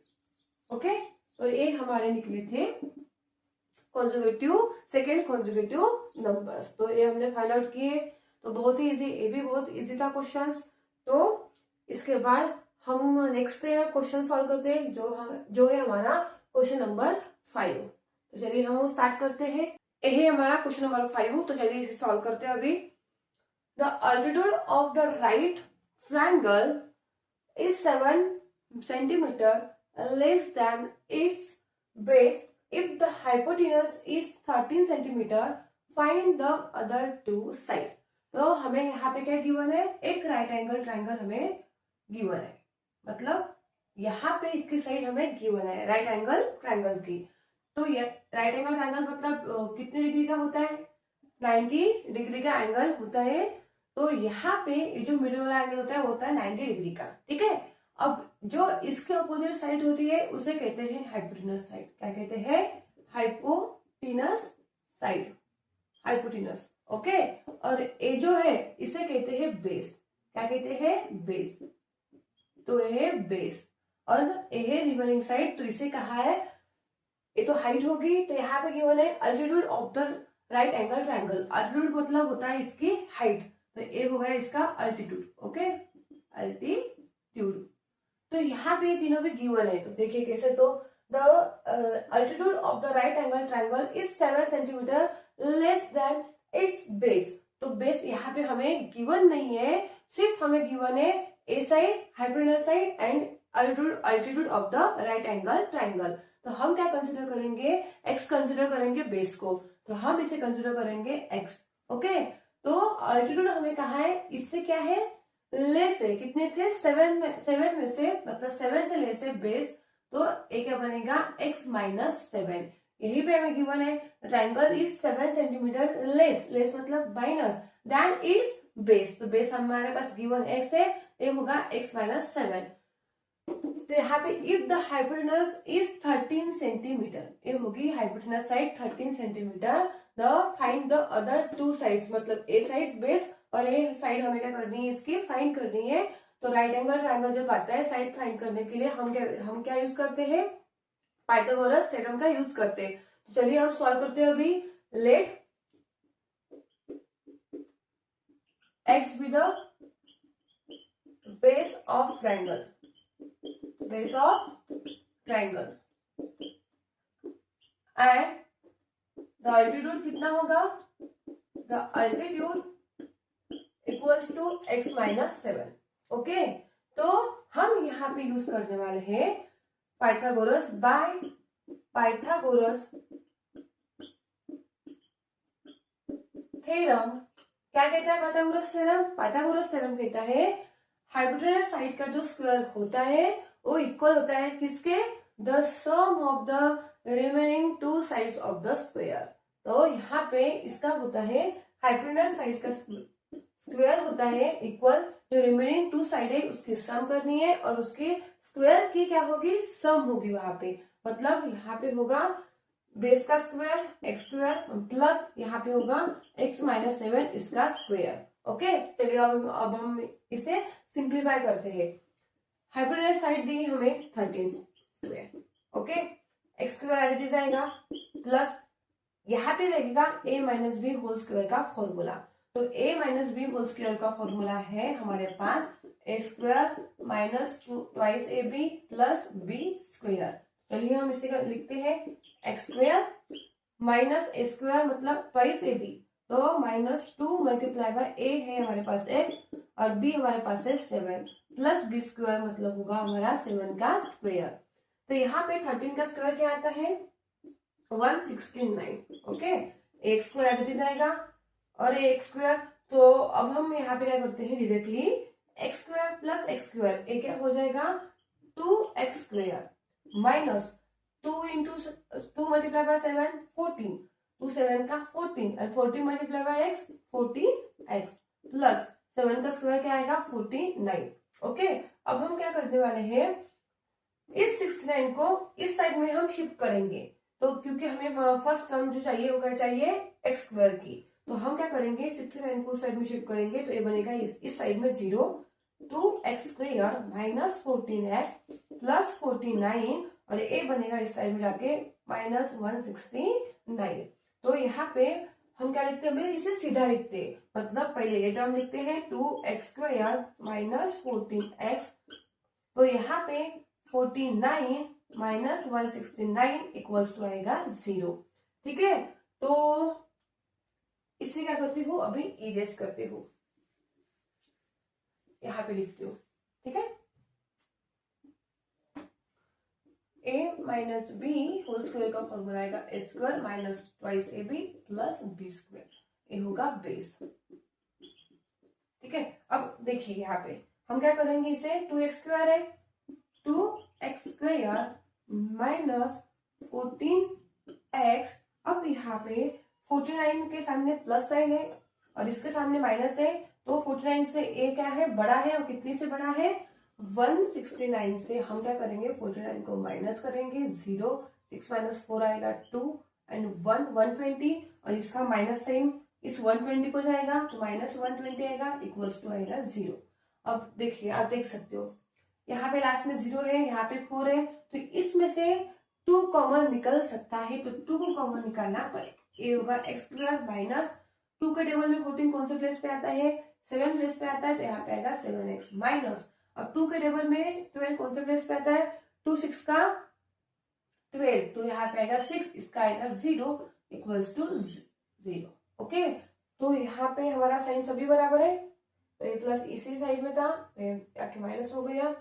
[SPEAKER 1] ओके, तो ये हमारे निकले थे सेकेंड कॉन्सेक्यूटिव नंबर्स। तो ये हमने फाइंड आउट किए। तो बहुत ही इजी, ये भी बहुत इजी था क्वेश्चंस। तो इसके बाद हम नेक्स्ट क्वेश्चन सॉल्व करते हैं जो है हमारा क्वेश्चन नंबर 5। तो चलिए हम स्टार्ट करते हैं। यही हमारा क्वेश्चन नंबर 5। तो चलिए इसे सॉल्व करते हैं अभी। The altitude of the right triangle is 7 centimetre less than it's base if the hypotenuse is 13 centimetre, find the other 2 side. तो हमें यहाँ पे क्या गिवन है, एक राइट एंगल ट्रायंगल हमें गिवन है, मतलब यहाँ पे इसकी साइड हमें गिवन है राइट एंगल ट्रायंगल की। तो ये राइट एंगल ट्रायंगल मतलब कितने डिग्री का होता है, 90 डिग्री का एंगल होता है। तो यहाँ पे जो मिडिल वाला एंगल होता है वो होता है 90 डिग्री का। ठीक है, अब जो इसके अपोजिट साइड होती है उसे कहते हैं हाइपोटेनस साइड। क्या कहते हैं, हाइपोटिनस साइड, हाइपोटिनस। ओके, और ये जो है इसे कहते हैं बेस। क्या कहते हैं? बेस। तो ये है बेस और ये है रिमेनिंग साइड। तो इसे कहा है, ये तो हाइट होगी, तो यहाँ पे गिवन है altitude of the right angle triangle. Altitude मतलब होता है इसकी हाइट, तो ये हो गया इसका अल्टीट्यूड। Okay, altitude. तो यहाँ पे तीनों भी गिवन है, तो देखिए कैसे। तो the altitude of the right angle triangle is 7 centimetre less than it's base. तो बेस यहाँ पे हमें गिवन नहीं है, सिर्फ हमें गिवन है a side, hypotenuse side and altitude of the right angle triangle. तो हम क्या कंसिडर करेंगे? एक्स कंसिडर करेंगे बेस को, तो हम इसे कंसिडर करेंगे एक्स। ओके, तो अल्टीट्यूड हमें कहा है, इससे क्या है? लेस है। कितने से? 7 में से, मतलब 7 से लेस है बेस, तो ये क्या बनेगा? x minus 7। यही पे हमें गिवन है triangle is 7 centimetre less, less मतलब माइनस, देन इज बेस। तो बेस हमारे पास गिवन x है, ये होगा x माइनस 7। तो यहाँ पे if the hypotenuse is 13 centimetre, ये होगी hypotenuse side 13 centimetre, the find the other two sides, मतलब ए साइड बेस और ये साइड हमें क्या करनी है? इसकी फाइंड करनी है। तो राइट एंगल ट्रायंगल जब आता है साइड फाइंड करने के लिए हम क्या यूज करते हैं? पाइथागोरस थ्योरम का यूज करते हैं। तो चलिए हम सॉल्व करते हैं अभी। Let x be the base of triangle, base of triangle, and the altitude कितना होगा? The altitude equals to x minus 7। Okay, तो हम यहाँ पे यूज करने वाले हैं पाइथागोरस बाय पाइथागोरस थ्योरम। क्या कहता है पाइथागोरस थ्योरम? पाइथागोरस थ्योरम कहता है हाइपोटेनस साइड का जो स्क्वायर होता है वो इक्वल होता है किसके? The sum of the remaining two sides of the square. तो यहाँ पे इसका होता है हाइपोटेनस साइड का स्क्वायर होता है इक्वल, जो रिमेनिंग टू साइड है उसकी सम करनी है और उसकी स्क्वायर की क्या होगी? सम होगी वहां पे। मतलब यहाँ पे होगा बेस का स्क्वायर एक्स स्क्वायर प्लस यहाँ पे होगा x माइनस 7 इसका स्क्वायर। ओके, चलिए अब हम इसे सिंप्लीफाई करते हैं। हाइपोटेनस साइड दी हमें 13 square. Okay, x square as it is आएगा प्लस यहाँ पे लगेगा a minus b whole square का फॉर्मूला। तो a minus b whole square का फॉर्मूला है हमारे पास a square minus twice a b plus b square. चलिए हम इसे लिखते हैं x square minus a square मतलब ट्वाइस ए बी, तो माइनस 2 मल्टीप्लाई बाय ए है हमारे पास x और b हमारे पास है 7 प्लस बी स्क्वायर मतलब होगा हमारा 7 का स्क्वायर। तो यहाँ पे 13 का स्क्वायर क्या आता है? 169। Okay, x square as it is आएगा और एक्स स्क्वायर। तो अब हम यहाँ पे क्या करते हैं? Directly x square plus x square ये क्या हो जाएगा? 2x square minus 2 into 2 multiply bye 7 14, 2 7 का 14 और 14 multiply by x 14x plus 7 का स्क्वायर क्या आएगा? 49। ओके, अब हम क्या करने वाले हैं? इस 69 को इस साइड में हम शिफ्ट करेंगे। तो क्योंकि हमें फर्स्ट टर्म जो चाहिए वो क्या चाहिए? एक्स स्क्वायर की। तो हम क्या करेंगे? 69 को उस साइड में शिफ्ट करेंगे, तो ये बनेगा इस साइड में 0, 2x square minus 14x plus 49 और ये बनेगा इस साइड में जाके माइनस 169। तो यहाँ पे हम क्या लिखते हैं? इसे सीधा लिखते हैं, मतलब पहले ये टर्म लिखते हैं 2x स्क्वायर माइनस 14x, तो यहाँ पे 49 माइनस 169 इक्वल्स टू आएगा 0। ठीक है, तो इसे क्या करती हूँ? अभी इरेज करती हूँ, यहाँ पे लिखती हूँ। ठीक है, a minus b whole square का फॉर्मूला आएगा a square minus twice a b plus b square, ये होगा बेस। ठीक है, अब देखिए यहाँ पे हम क्या करेंगे? इसे 2x स्क्वायर है, 2x स्क्वायर माइनस 14x, अब यहाँ पे 49 के सामने प्लस साइन है और इसके सामने माइनस है, तो 49 से a क्या है? बड़ा है, और कितनी से बड़ा है? 169 से हम क्या करेंगे? 49 को माइनस करेंगे, 0, 6 माइनस 4 आएगा 2 एंड 120 और इसका माइनस साइन इस 120 को जाएगा तो -120 आएगा इक्वल्स टू आएगा 0। अब देखिए आप देख सकते हो यहाँ पे लास्ट में 0 है, यहाँ पे 4 है, तो इसमें से 2 कॉमन निकल सकता है। तो 2 को कॉमन निकालना तो ये होगा एक्स स्क्वायर माइनस 2 के टेबल में 14 कौन से प्लेस पे आता है, 7 प्लेस पे आता है, तो यहाँ पे आएगा 7x माइनस, अब 2 के टेबल में 12 कौन से प्लेस पे आता है, 2 6 का 12, तो यहाँ पे आएगा 6, इसका आएगा 0 इक्वल्स टू 0। ओके, तो यहाँ पे हमारा साइन सभी बराबर है, तो ये प्लस इसी साइड में था, आके माइनस हो गया।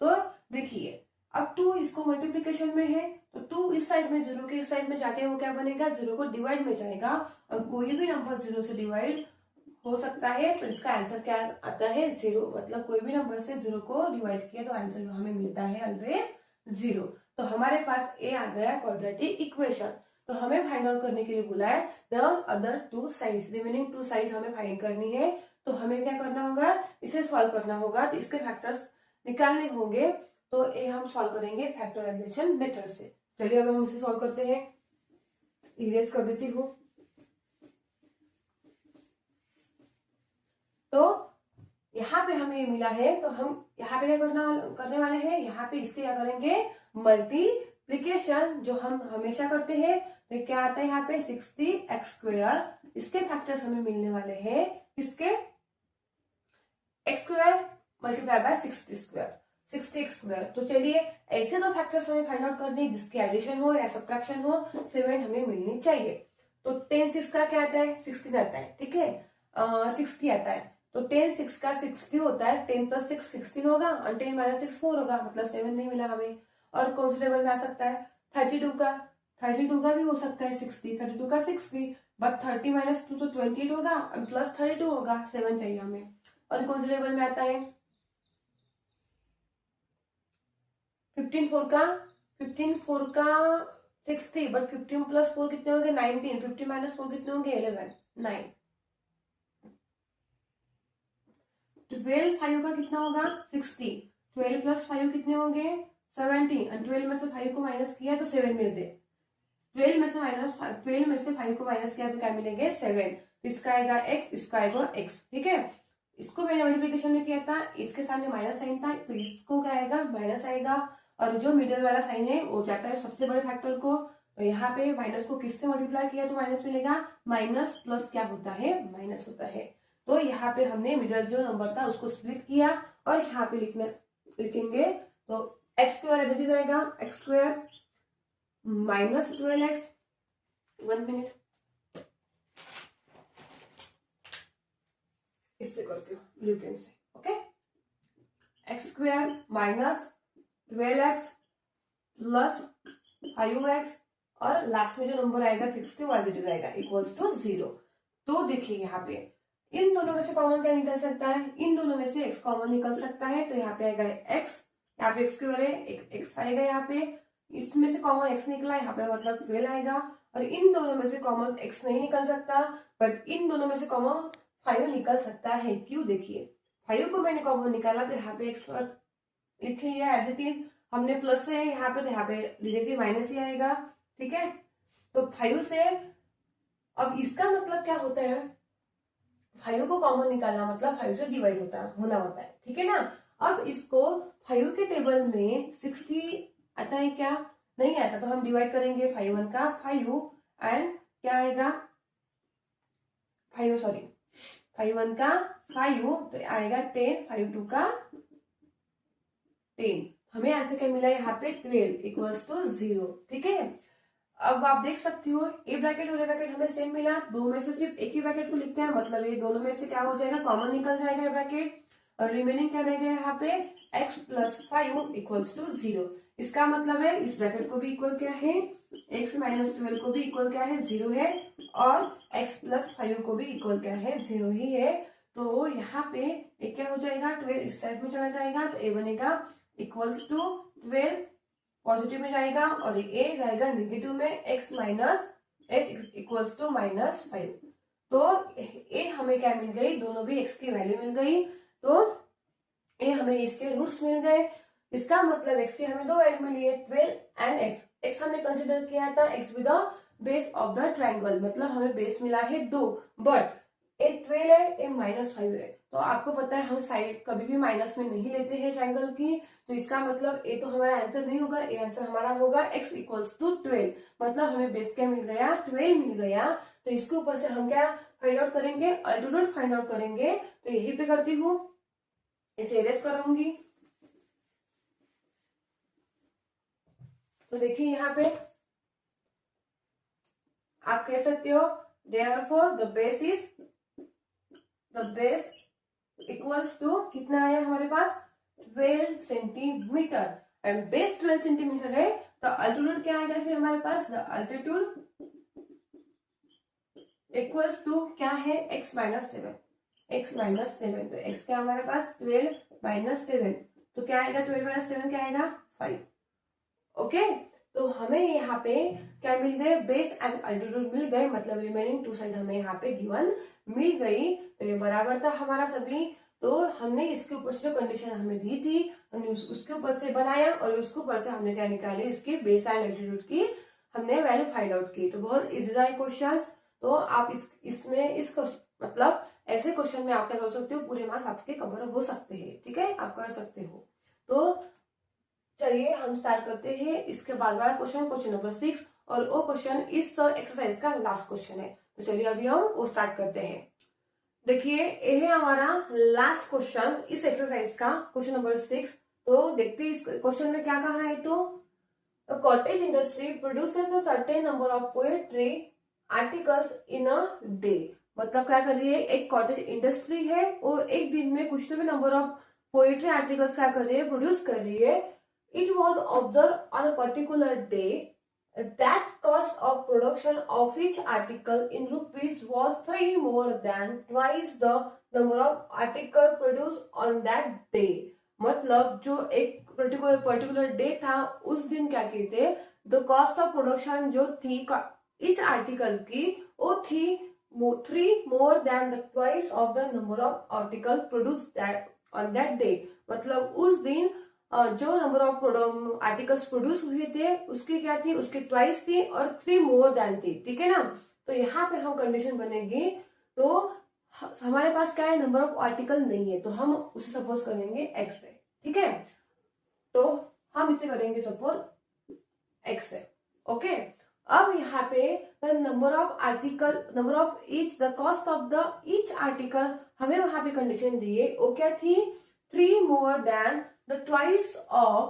[SPEAKER 1] तो देखिए अब 2 इसको मल्टीप्लीकेशन में है, तो 2 इस साइड में 0 के इस साइड में जाके वो क्या बनेगा, 0 को डिवाइड में जाएगा, और कोई भी नंबर 0 से डिवाइड हो सकता है, तो इसका आंसर क्या आता है 0, मतलब कोई भी नंबर से 0 को डिवाइड किया तो आंसर हमें मिलता है ऑलवेज 0। तो हमारे पास ए आ गया क्वाड्रेटिक इक्वेशन। तो हमें फाइंड आउट करने के लिए बोला है the other 2 sides, remaining 2 side हमें फाइंड करनी है। तो हमें क्या करना होगा, इसे सॉल्व करना होगा, तो इसके फैक्टर्स निकालने होंगे, तो ये हम सॉल्व करेंगे फैक्टराइजेशन मेथड से। चलिए अब हम इसे सॉल्व करते हैं, इरेज कर देती हूँ। तो यहाँ पे हमें ये मिला है, तो हम यहाँ पे क्या करने वाले हैं, यहाँ पे इसके क्या करेंगे, मल्टीप्लीकेशन, जो हम हमेशा करते हैं। तो क्या आता है यहाँ पे 60x स्क्वायर, इसके फैक्टर्स हमें मिलने वाले हैं, इसके x square multiply by 60 square, 60x square. तो चलिए ऐसे दो फैक्टर्स हमें फाइंड आउट करने, जिसकी एडिशन हो या सब्ट्रैक्शन हो, 7 हमें मिलनी चाहिए। तो 10 6 का क्या आता है, 16 आता है, ठीक है, 60 आता है, तो 10 6 का 60 होता है, 10 + 6 16 होगा, और 10 - 6 4 होगा, मतलब 7 नहीं मिला हमें। और कौन से टेबल में आ सकता है, 32 का भी हो सकता है 60, 32 का 60, बट 30 - 2 तो 28 होगा, और प्लस 32 होगा, 7 चाहिए हमें। और कौन से टेबल में आता है, 15 4 का 60, बट 15 + 4 कितने होंगे, 19, 15 - 4 कितने होंगे, 11 9, 12 5 का कितना होगा 60, 12 + 5 कितने होंगे 70, और 12 में से 5 को माइनस किया तो 7 मिलते, 12 में से 5 को माइनस किया तो क्या मिलेंगे 7, तो इसका आएगा x, इसका आएगा x, ठीक है। इसको मैंने मल्टीप्लिकेशन में किया था, इसके सामने माइनस साइन था, तो इसको क्या आएगा माइनस आएगा, और जो मिडिल वाला साइन है वो जाता है सबसे बड़े फैक्टर को, तो यहाँ पे माइनस को किससे मल्टीप्लाई किया तो माइनस मिलेगा, माइनस प्लस क्या होता है, माइनस होता है। तो यहाँ पे हमने मिडिल जो नंबर था उसको स्प्लिट किया, और यहाँ पे लिखेंगे, तो x square as it is आएगा, x square minus 12x, 1 minute इससे करती हूँ ब्लू पेन से, okay, x square minus 12x plus 5x, और लास्ट में जो नंबर आएगा 60 वो एज इट इज आएगा इक्वल्स टू 0। तो देखिए यहाँ पे इन दोनों में से कॉमन क्या निकल सकता है, इन दोनों में से x कॉमन निकल सकता है, तो यहाँ पे आएगा x, यहाँ पे x स्क्वायर है, x आएगा, यहाँ पे इसमें से कॉमन x निकला, यहाँ पे मतलब 12 आएगा, और इन दोनों में से कॉमन x नहीं निकल सकता, बट इन दोनों में से कॉमन 5 निकल सकता है। क्यों, देखिए 5 को मैंने कॉमन निकाला, तो यहाँ पे x लिख लिया एज इट इज, हमने प्लस है यहाँ पे, तो यहाँ पे डायरेक्टली माइनस ही आएगा, ठीक है। तो 5 से, अब इसका मतलब क्या होता है, 5 को कॉमन निकालना मतलब 5 से डिवाइड होना होता है, ठीक है ना। अब इसको 5 के टेबल में 60 आता है क्या, नहीं आता, तो हम डिवाइड करेंगे, 5 1 का 5 एंड क्या आएगा 5 1 का 5, तो आएगा 10, 5 2 का 10, हमें आंसर क्या मिला यहाँ पे 12 इक्वल्स टू 0, ठीक है। अब आप देख सकते हो ए ब्रैकेट और ए ब्रैकेट हमें सेम मिला, दो में से सिर्फ एक ही ब्रैकेट को लिखते हैं, मतलब ये दोनों में से क्या हो जाएगा, कॉमन निकल जाएगा ए ब्रैकेट, और रिमेनिंग क्या रहेगा यहाँ पे x + 5 इक्वल्स टू 0। इसका मतलब है इस ब्रैकेट को भी इक्वल क्या है, x - 12 को भी इक्वल क्या है 0 है, और x + 5 को भी इक्वल क्या है 0 ही है। तो यहाँ पे एक क्या हो जाएगा 12 इस साइड में चला जाएगा, तो a बनेगा इक्वल्स टू 12 पॉजिटिव में जाएगा, और a जाएगा नेगेटिव में, x - s इक्वल्स टू -5। तो a हमें क्या मिल गई, दोनों भी x की वैल्यू मिल गई, तो ये हमें इसके रूट्स मिल गए। इसका मतलब x की हमें दो वैल्यू मिली है 12 एंड x, एक्स हमने कंसिडर किया था, x with the base of the triangle, मतलब हमें बेस मिला है 2, बट ए 12 है, ए -5 है। तो आपको पता है हम साइड कभी भी माइनस में नहीं लेते हैं ट्रायंगल की, तो इसका मतलब ए तो हमारा आंसर नहीं होगा, ए आंसर हमारा होगा x इक्वल्स टू 12। मतलब हमें बेस क्या मिल गया, 12 मिल गया। तो इसके ऊपर से हम क्या फाइंड आउट करेंगे, अल्टीट्यूड फाइंड आउट करेंगे। तो यही पे करती हूँ, इसे इरेज करूंगी। तो देखिए यहाँ पे आप कह सकते हो therefore the base equals to कितना आया हमारे पास 12 सेंटीमीटर, एंड बेस 12 सेंटीमीटर है तो अल्टीट्यूड क्या आएगा फिर हमारे पास, द अल्टीट्यूड इक्वल्स टू क्या है x -7, तो x क्या हमारे पास 12 - 7, तो क्या आएगा 12 - 7 क्या आएगा 5। ओके, तो हमें यहाँ पे क्या मिल गए, बेस एंड अल्टीट्यूड मिल गए, मतलब रिमेनिंग टू साइड हमें यहाँ पे गिवन मिल गई। तो ये बराबर था हमारा सभी। तो हमने इसके ऊपर से जो कंडीशन हमें दी थी हमने उसके ऊपर से बनाया, और उसके ऊपर से हमने क्या निकाली, इसकी बेस एंड अल्टीट्यूड की हमने वैल्यू फाइंड आउट की। तो बहुत इजी था क्वेश्चन। तो आप मतलब ऐसे क्वेश्चन में आप क्या कर सकते हो, पूरे मार्क्स आपके कवर हो सकते हैं, ठीक है, आप कर सकते हो। तो चलिए हम स्टार्ट करते हैं इसके बाद वाला क्वेश्चन नंबर 6, और वो क्वेश्चन इस एक्सरसाइज का लास्ट क्वेश्चन है। तो चलिए अभी हम वो स्टार्ट करते हैं। देखिए ये है हमारा लास्ट क्वेश्चन इस एक्सरसाइज का, क्वेश्चन नंबर 6। तो देखते हैं इस क्वेश्चन में क्या कहा है। तो cottage industry produces a certain number of poetry articles in a day. मतलब क्या कर रही है, एक कॉटेज इंडस्ट्री है, वो एक दिन में कुछ तो भी नंबर ऑफ पोएट्री आर्टिकल्स क्या कर रही है, प्रोड्यूस कर रही है। It was observed on a particular day that cost of production of each article in rupees was 3 more than twice the number of article produced on that day। मतलब जो एक पर्टिकुलर डे था उस दिन क्या कहते, द कॉस्ट ऑफ प्रोडक्शन जो थी इच आर्टिकल की वो थी 3 more than the twice of the number of article produced on that day। मतलब उस दिन जो नंबर ऑफ आर्टिकल्स प्रोड्यूस हुए थे उसकी क्या थी, उसकी ट्वाइस थी और 3 मोर देन थी, ठीक है ना। तो यहाँ पे हम कंडीशन बनेगी, तो हमारे पास क्या है, नंबर ऑफ आर्टिकल नहीं है, तो हम उसे सपोज करेंगे x है, ठीक है। तो हम इसे करेंगे सपोज x है, ओके। अब यहाँ पे number of each, the cost of the each article, हमें वहां पे कंडीशन दी है, वो क्या थी, 3 more than the twice of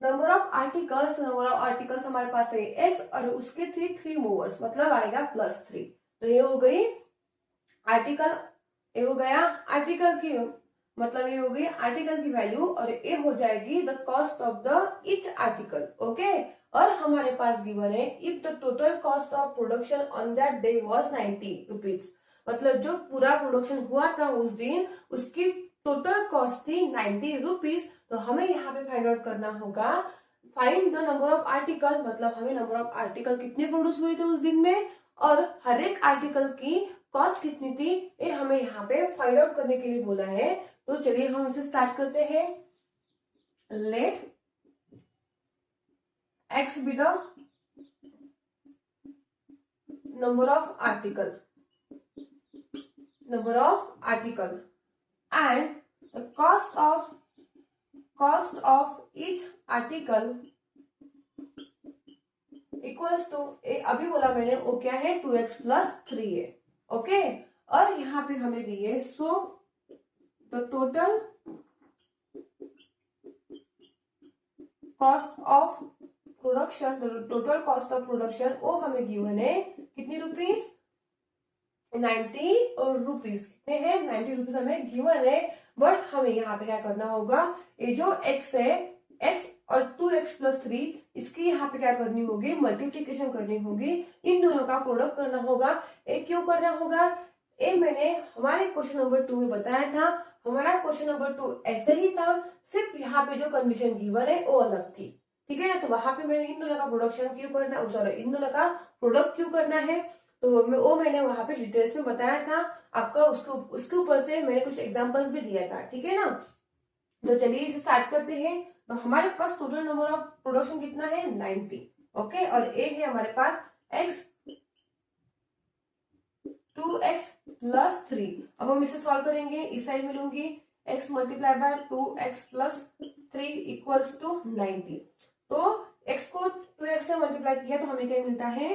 [SPEAKER 1] number of articles। Number of articles हमारे पास है x और उसके 3 मूवर्स, मतलब आएगा +3। तो ये हो गई आर्टिकल, ये हो गया आर्टिकल की, मतलब ये हो गई आर्टिकल की वैल्यू, और ये हो जाएगी the cost of the each article, okay. और हमारे पास गिवन है if the total cost of production on that day was 90 rupees, मतलब जो पूरा प्रोडक्शन हुआ था उस दिन उसकी टोटल कॉस्ट थी 90 रुपीज। तो हमें यहाँ पे फाइंड आउट करना होगा, find the number of article, मतलब हमें नंबर ऑफ आर्टिकल कितने प्रोड्यूस हुए थे उस दिन में, और हर एक आर्टिकल की कॉस्ट कितनी थी, ये हमें यहाँ पे फाइंड आउट करने के लिए बोला है। तो चलिए हम इसे स्टार्ट करते हैं। Let x be the number of article and the cost of each article equals to, अभी बोला मैंने वो क्या है, 2x + 3 है, ओके। और यहाँ पे हमें दी है, so the total cost of production वो हमें गिवन है कितनी रुपीज, 90 रुपीज। कितने हैं, 90 रुपीज हमें गिवन है। बट हमें यहाँ पे क्या करना होगा, ये जो x है, x और 2x + 3, इसकी यहाँ पे क्या करनी होगी, मल्टीप्लीकेशन करनी होगी, इन दोनों का प्रोडक्ट करना होगा। ये क्यों करना होगा, ये मैंने हमारे क्वेश्चन नंबर 2 में बताया था। हमारा क्वेश्चन नंबर 2 ऐसे ही था, सिर्फ यहाँ पे जो कंडीशन गिवन है वो अलग थी, ठीक है ना। तो वहां पे मैंने इन दोनों का प्रोडक्शन क्यों करना, सॉरी इन दोनों का प्रोडक्ट क्यों करना है, तो वो मैंने वहां पे डिटेल्स में बताया था आपका। उसके ऊपर से मैंने कुछ एग्जांपल्स भी दिया था, ठीक है ना। तो चलिए इसे स्टार्ट करते हैं। तो हमारे पास टोटल नंबर ऑफ प्रोडक्शन कितना है, 90, ओके, और ए है हमारे पास x 2x प्लस 3। अब हम इसे सॉल्व करेंगे, इस साइड में लूंगी x multiply by 2x plus 3 equals to 90। तो x को 2x से मल्टीप्लाई किया तो हमें क्या मिलता है,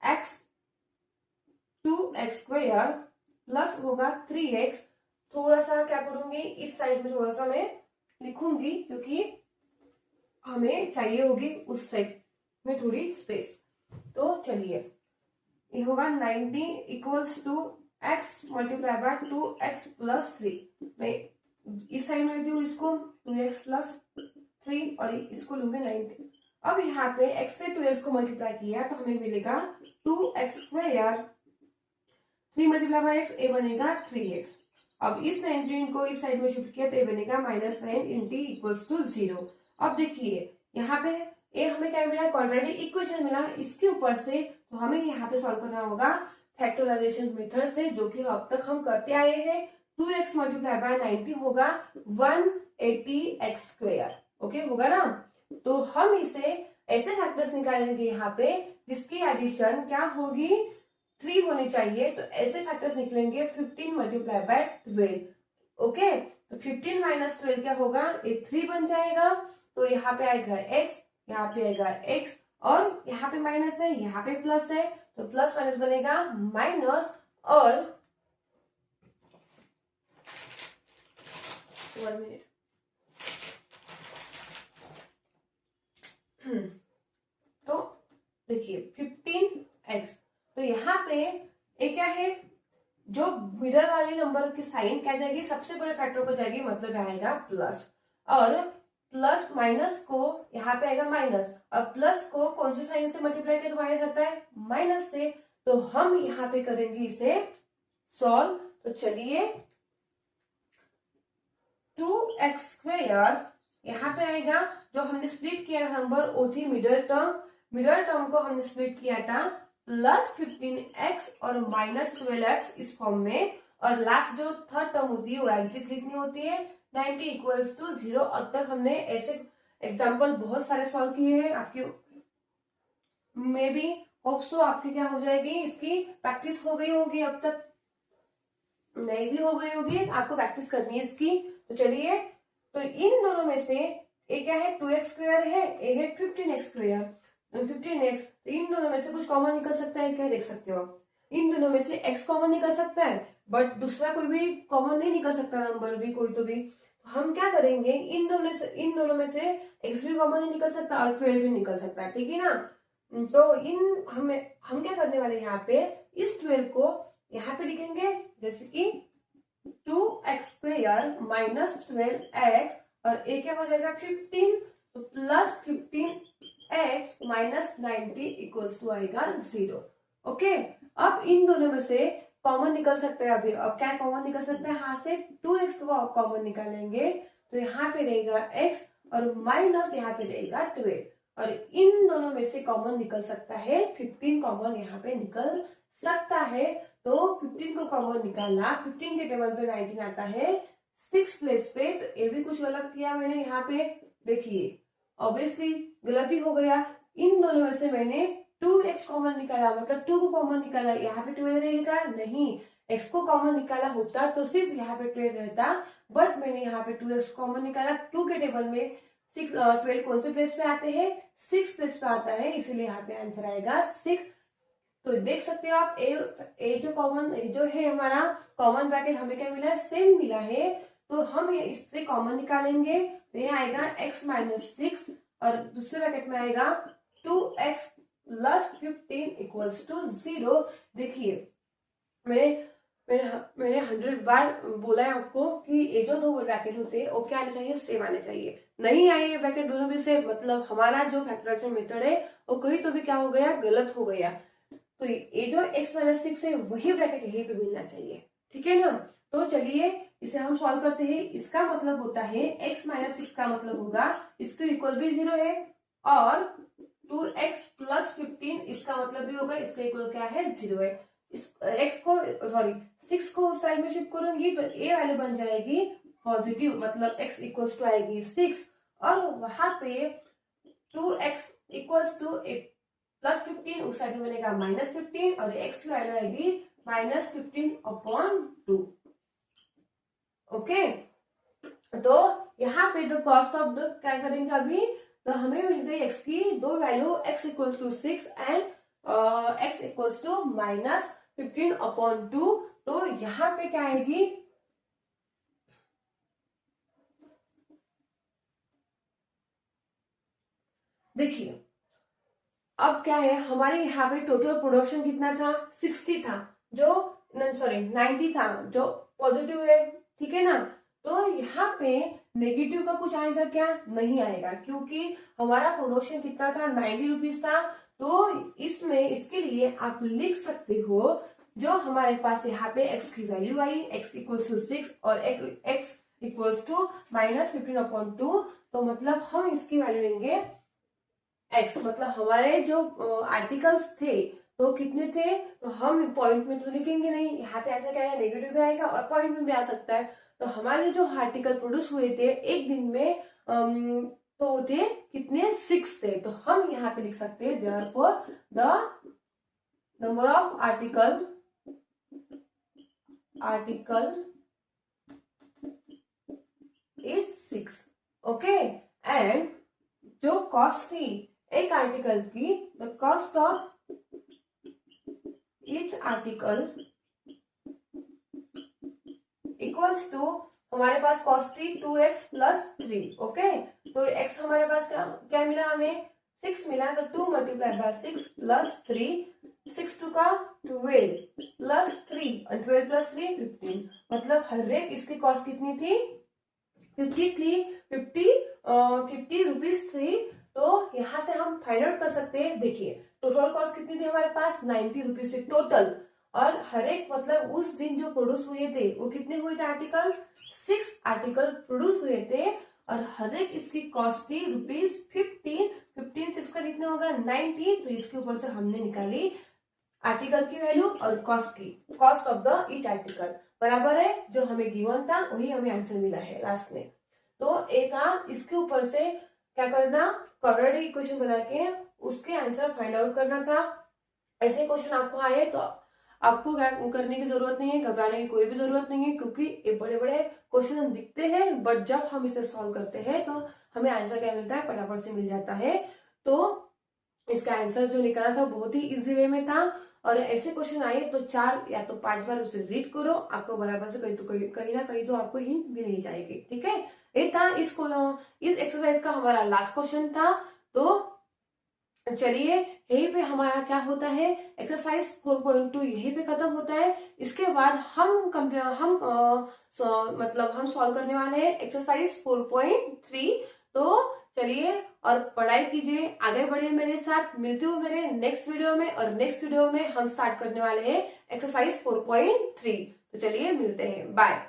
[SPEAKER 1] x 2x स्क्वायर प्लस होगा 3x। थोड़ा सा क्या करूंगी, इस साइड में थोड़ा सा मैं लिखूंगी क्योंकि हमें चाहिए होगी उस साइड में थोड़ी स्पेस। तो चलिए, ये होगा 90 equals to x multiply by 2x plus 3। मैं इस साइड में लेती हूँ इसको 2x प्लस 3 और इसको लूंगे 90। अब यहाँ पे x से 2x को मल्टीप्लाई किया तो हमें मिलेगा 2x square, 3 multiply by x, a बनेगा 3x। अब इस 19 को इस साइड में शिफ्ट किया तो ये बनेगा -9 इन t इक्वल्स टू 0। अब देखिए यहाँ पे ए हमें क्या मिला, क्वाड्रेटिक इक्वेशन मिला। इसके ऊपर से तो हमें यहाँ पे सॉल्व करना होगा फैक्टराइजेशन मेथड से, जो कि अब तक हम करते आए हैं। 2x मल्टीप्लाई बाय 90 होगा 180x स्क्वायर। ओके होगा ना। तो हम इसे ऐसे फैक्टर्स निकालेंगे यहाँ पे जिसकी एडिशन क्या होगी, 3 होनी चाहिए। तो ऐसे फैक्टर्स निकलेंगे 15 मल्टीप्लाई बाय 12। ओके, तो 15 माइनस 12 क्या होगा, ये 3 बन जाएगा। तो यहाँ पे आएगा x, यहाँ पे आएगा x, और यहाँ पे माइनस है, यहाँ पे प्लस है, तो प्लस माइनस बनेगा माइनस। और 1 मिनट, तो देखिए 15x, तो यहाँ पे ये क्या है, जो मिडल वाली नंबर की साइन क्या जाएगी, सबसे बड़े फैक्टर को जाएगी, मतलब आएगा प्लस। और प्लस माइनस को यहाँ पे आएगा माइनस, और प्लस को कौन से साइन से मल्टीप्लाई किया तो माइनस आता है, माइनस से। तो हम यहाँ पे करेंगे इसे सॉल्व। तो चलिए 2x स्क्वायर यहाँ पे आएगा, जो हमने स्प्लिट किया नंबर वो थी मिडल टर्म को हमने स्प्लिट किया था, प्लस 15x और माइनस 12x इस फॉर्म में। और लास्ट जो थर्ड टर्म होती है वो एज इट इज लिखनी होती है, 90 इक्वल्स टू 0। अब तक हमने ऐसे एग्जाम्पल बहुत सारे सॉल्व किए हैं। आपकी मे बी होप सो आपकी क्या हो जाएगी, इसकी प्रैक्टिस हो गई होगी, अब तक नहीं भी हो गई होगी, आपको प्रैक्टिस करनी है इसकी। तो चलिए, तो इन दोनों में से एक क्या है, 2x स्क्वायर है, ए है 15x स्क्वायर, 15x। तो इन दोनों में से कुछ कॉमन निकल सकता है क्या, देख सकते हो आप। इन दोनों में से x कॉमन निकल सकता है, बट दूसरा कोई भी कॉमन नहीं निकल सकता, नंबर भी कोई तो भी। तो हम क्या करेंगे, इन दोनों में से x भी कॉमन नहीं निकल सकता और 12 भी निकल सकता है, ठीक है ना। तो हम क्या करने वाले यहाँ पे, इस 12 को यहाँ पे लिखेंगे, जैसे कि 2x स्क्वायर माइनस 12x, और ये क्या हो जाएगा 15, तो plus 15x minus 90 equals to आएगा 0। ओके, अब इन दोनों में से कॉमन निकल सकते हैं। अभी अब क्या कॉमन निकल सकता है, यहाँ से 2x को कॉमन निकालेंगे तो यहाँ पे रहेगा x और माइनस यहाँ पे रहेगा 12, और इन दोनों में से कॉमन निकल सकता है 15 कॉमन यहाँ पे निकल सकता है। तो 15 को कॉमन निकालना, 15 के टेबल पे 19 आता है 6 प्लेस पे। तो ये भी कुछ गलत किया मैंने यहाँ पे, देखिए ऑब्वियसली गलती हो गया। इन दोनों में से मैंने 2x कॉमन निकाला, मतलब 2 को कॉमन निकाला, यहाँ पे 12 रहेगा नहीं, x को कॉमन निकाला होता तो सिर्फ यहाँ पे 12 रहता, बट मैंने यहाँ पे 2x कॉमन निकाला। 2 के टेबल में 12 कौन से प्लेस पे आते हैं, 6 प्लेस पे आता है, इसीलिए यहाँ पे आंसर आएगा 6। तो देख सकते हो आप, ए जो है हमारा कॉमन ब्रैकेट हमें क्या मिला है, सेम मिला है। तो हम ये इससे कॉमन निकालेंगे, तो ये आएगा x माइनस 6, और दूसरे ब्रैकेट में आएगा 2x प्लस 15 इक्वल्स टू 0। देखिए मैंने 100 बार बोला है आपको कि ये जो दो ब्रैकेट होते हैं वो क्या आने चाहिए, सेम आने चाहिए। नहीं आए ये ब्रैकेट दोनों भी सेम, मतलब हमारा जो फैक्टराइजेशन मेथड है वो कहीं तो भी क्या हो गया, गलत हो गया। तो ये जो x माइनस 6 है वही ब्रैकेट यहीं पे मिलना चाहिए, ठीक है ना। तो चलिए इसे हम सॉल्व करते हैं। इसका मतलब होता है x माइनस 6 का मतलब होगा इसके इक्वल भी 0 है, और 2x प्लस 15 इसका मतलब भी होगा इसका इक्वल क्या है, 0 है। इस x को 6 को उस साइड में शिफ्ट करूंगी तो a वैल्यू बन जाएगी पॉजिटिव, मतलब x इक्वल्स टू आएगी 6, और वहां पे 2x इक्वल्स टू +15, उस साइड में बनेगा -15 और x की वैल्यू आएगी -15/2। ओके, तो यहाँ पे द कॉस्ट ऑफ द क्या करेंगे अभी, तो हमें मिल गई x की दो value, x equals to 6 and x equals to -15/2। तो यहाँ पे क्या आएगी, देखिए अब क्या है, हमारे यहाँ पे टोटल प्रोडक्शन कितना था, 60 था, जो सॉरी 90 था, जो पॉजिटिव है, ठीक है ना। तो यहाँ पे नेगेटिव का कुछ आएगा क्या, नहीं आएगा, क्योंकि हमारा प्रोडक्शन कितना था, 90 रुपीज था। तो इसमें इसके लिए आप लिख सकते हो, जो हमारे पास यहाँ पे x की वैल्यू आई, x इक्वल्स टू 6 और x इक्वल्स टू -15/2, तो मतलब हम इसकी वैल्यू लेंगे x, मतलब हमारे जो आर्टिकल्स थे तो कितने थे, तो हम पॉइंट में तो लिखेंगे नहीं, यहाँ पे ऐसा क्या है, नेगेटिव भी आएगा और पॉइंट में भी आ सकता है। तो हमारे जो आर्टिकल प्रोड्यूस हुए थे एक दिन में तो वो थे कितने, 6 थे। तो हम यहाँ पे लिख सकते हैं therefore the number of article is 6। Okay, and जो कॉस्ट थी एक आर्टिकल की, the cost of each article equals to, हमारे पास कॉस्ट थी 2x + 3। ओके, तो x हमारे पास क्या मिला, हमें 6 मिला, तो 2 × 6 + 3, 6 × 2 = 12 + 3 और 12 + 3 15, मतलब हर एक इसकी कॉस्ट कितनी थी, 50 रुपीज थी। तो यहाँ से हम फाइंड आउट कर सकते हैं, देखिए टोटल कॉस्ट कितनी थी हमारे पास, 90 रुपीज से टोटल, और हर एक मतलब उस दिन जो प्रोड्यूस हुए थे वो कितने हुए थे आर्टिकल, 6 आर्टिकल प्रोड्यूस हुए थे, और हर एक इसकी कॉस्ट थी ₹15। 15 6 का कितने होगा, 90। तो इसके ऊपर से हमने निकाली आर्टिकल की वैल्यू और कॉस्ट की, cost of the each article बराबर है, जो हमें गिवन था वही हमें आंसर मिला है लास्ट में। तो ए था, इसके ऊपर से क्या करना, क्वाड्रेटिक इक्वेशन बना के उसके आंसर फाइंड आउट करना था। ऐसे क्वेश्चन आपको आए तो आपको क्या करने की जरूरत नहीं है, घबराने की कोई भी जरूरत नहीं है, क्योंकि ये बड़े बड़े क्वेश्चन दिखते हैं, बट जब हम इसे सॉल्व करते हैं तो हमें आंसर क्या मिलता है, फटाफट से मिल जाता है। तो इसका आंसर जो निकाला था बहुत ही इजी वे में था, और ऐसे क्वेश्चन आए तो 4 या तो 5 बार उसे रीड करो, आपको बराबर से कहीं ना कहीं तो आपको हिंट मिल ही जाएगी। ठीक है, ये था इस एक्सरसाइज का हमारा लास्ट क्वेश्चन था। तो चलिए यहीं पे हमारा क्या होता है, एक्सरसाइज 4.2 यहीं पे खत्म होता है। इसके बाद हम सॉल्व करने वाले हैं एक्सरसाइज 4.3। तो चलिए और पढ़ाई कीजिए, आगे बढ़िए मेरे साथ। मिलती हूँ मेरे नेक्स्ट वीडियो में, और नेक्स्ट वीडियो में हम स्टार्ट करने वाले हैं एक्सरसाइज 4.3। तो चलिए मिलते हैं, बाय।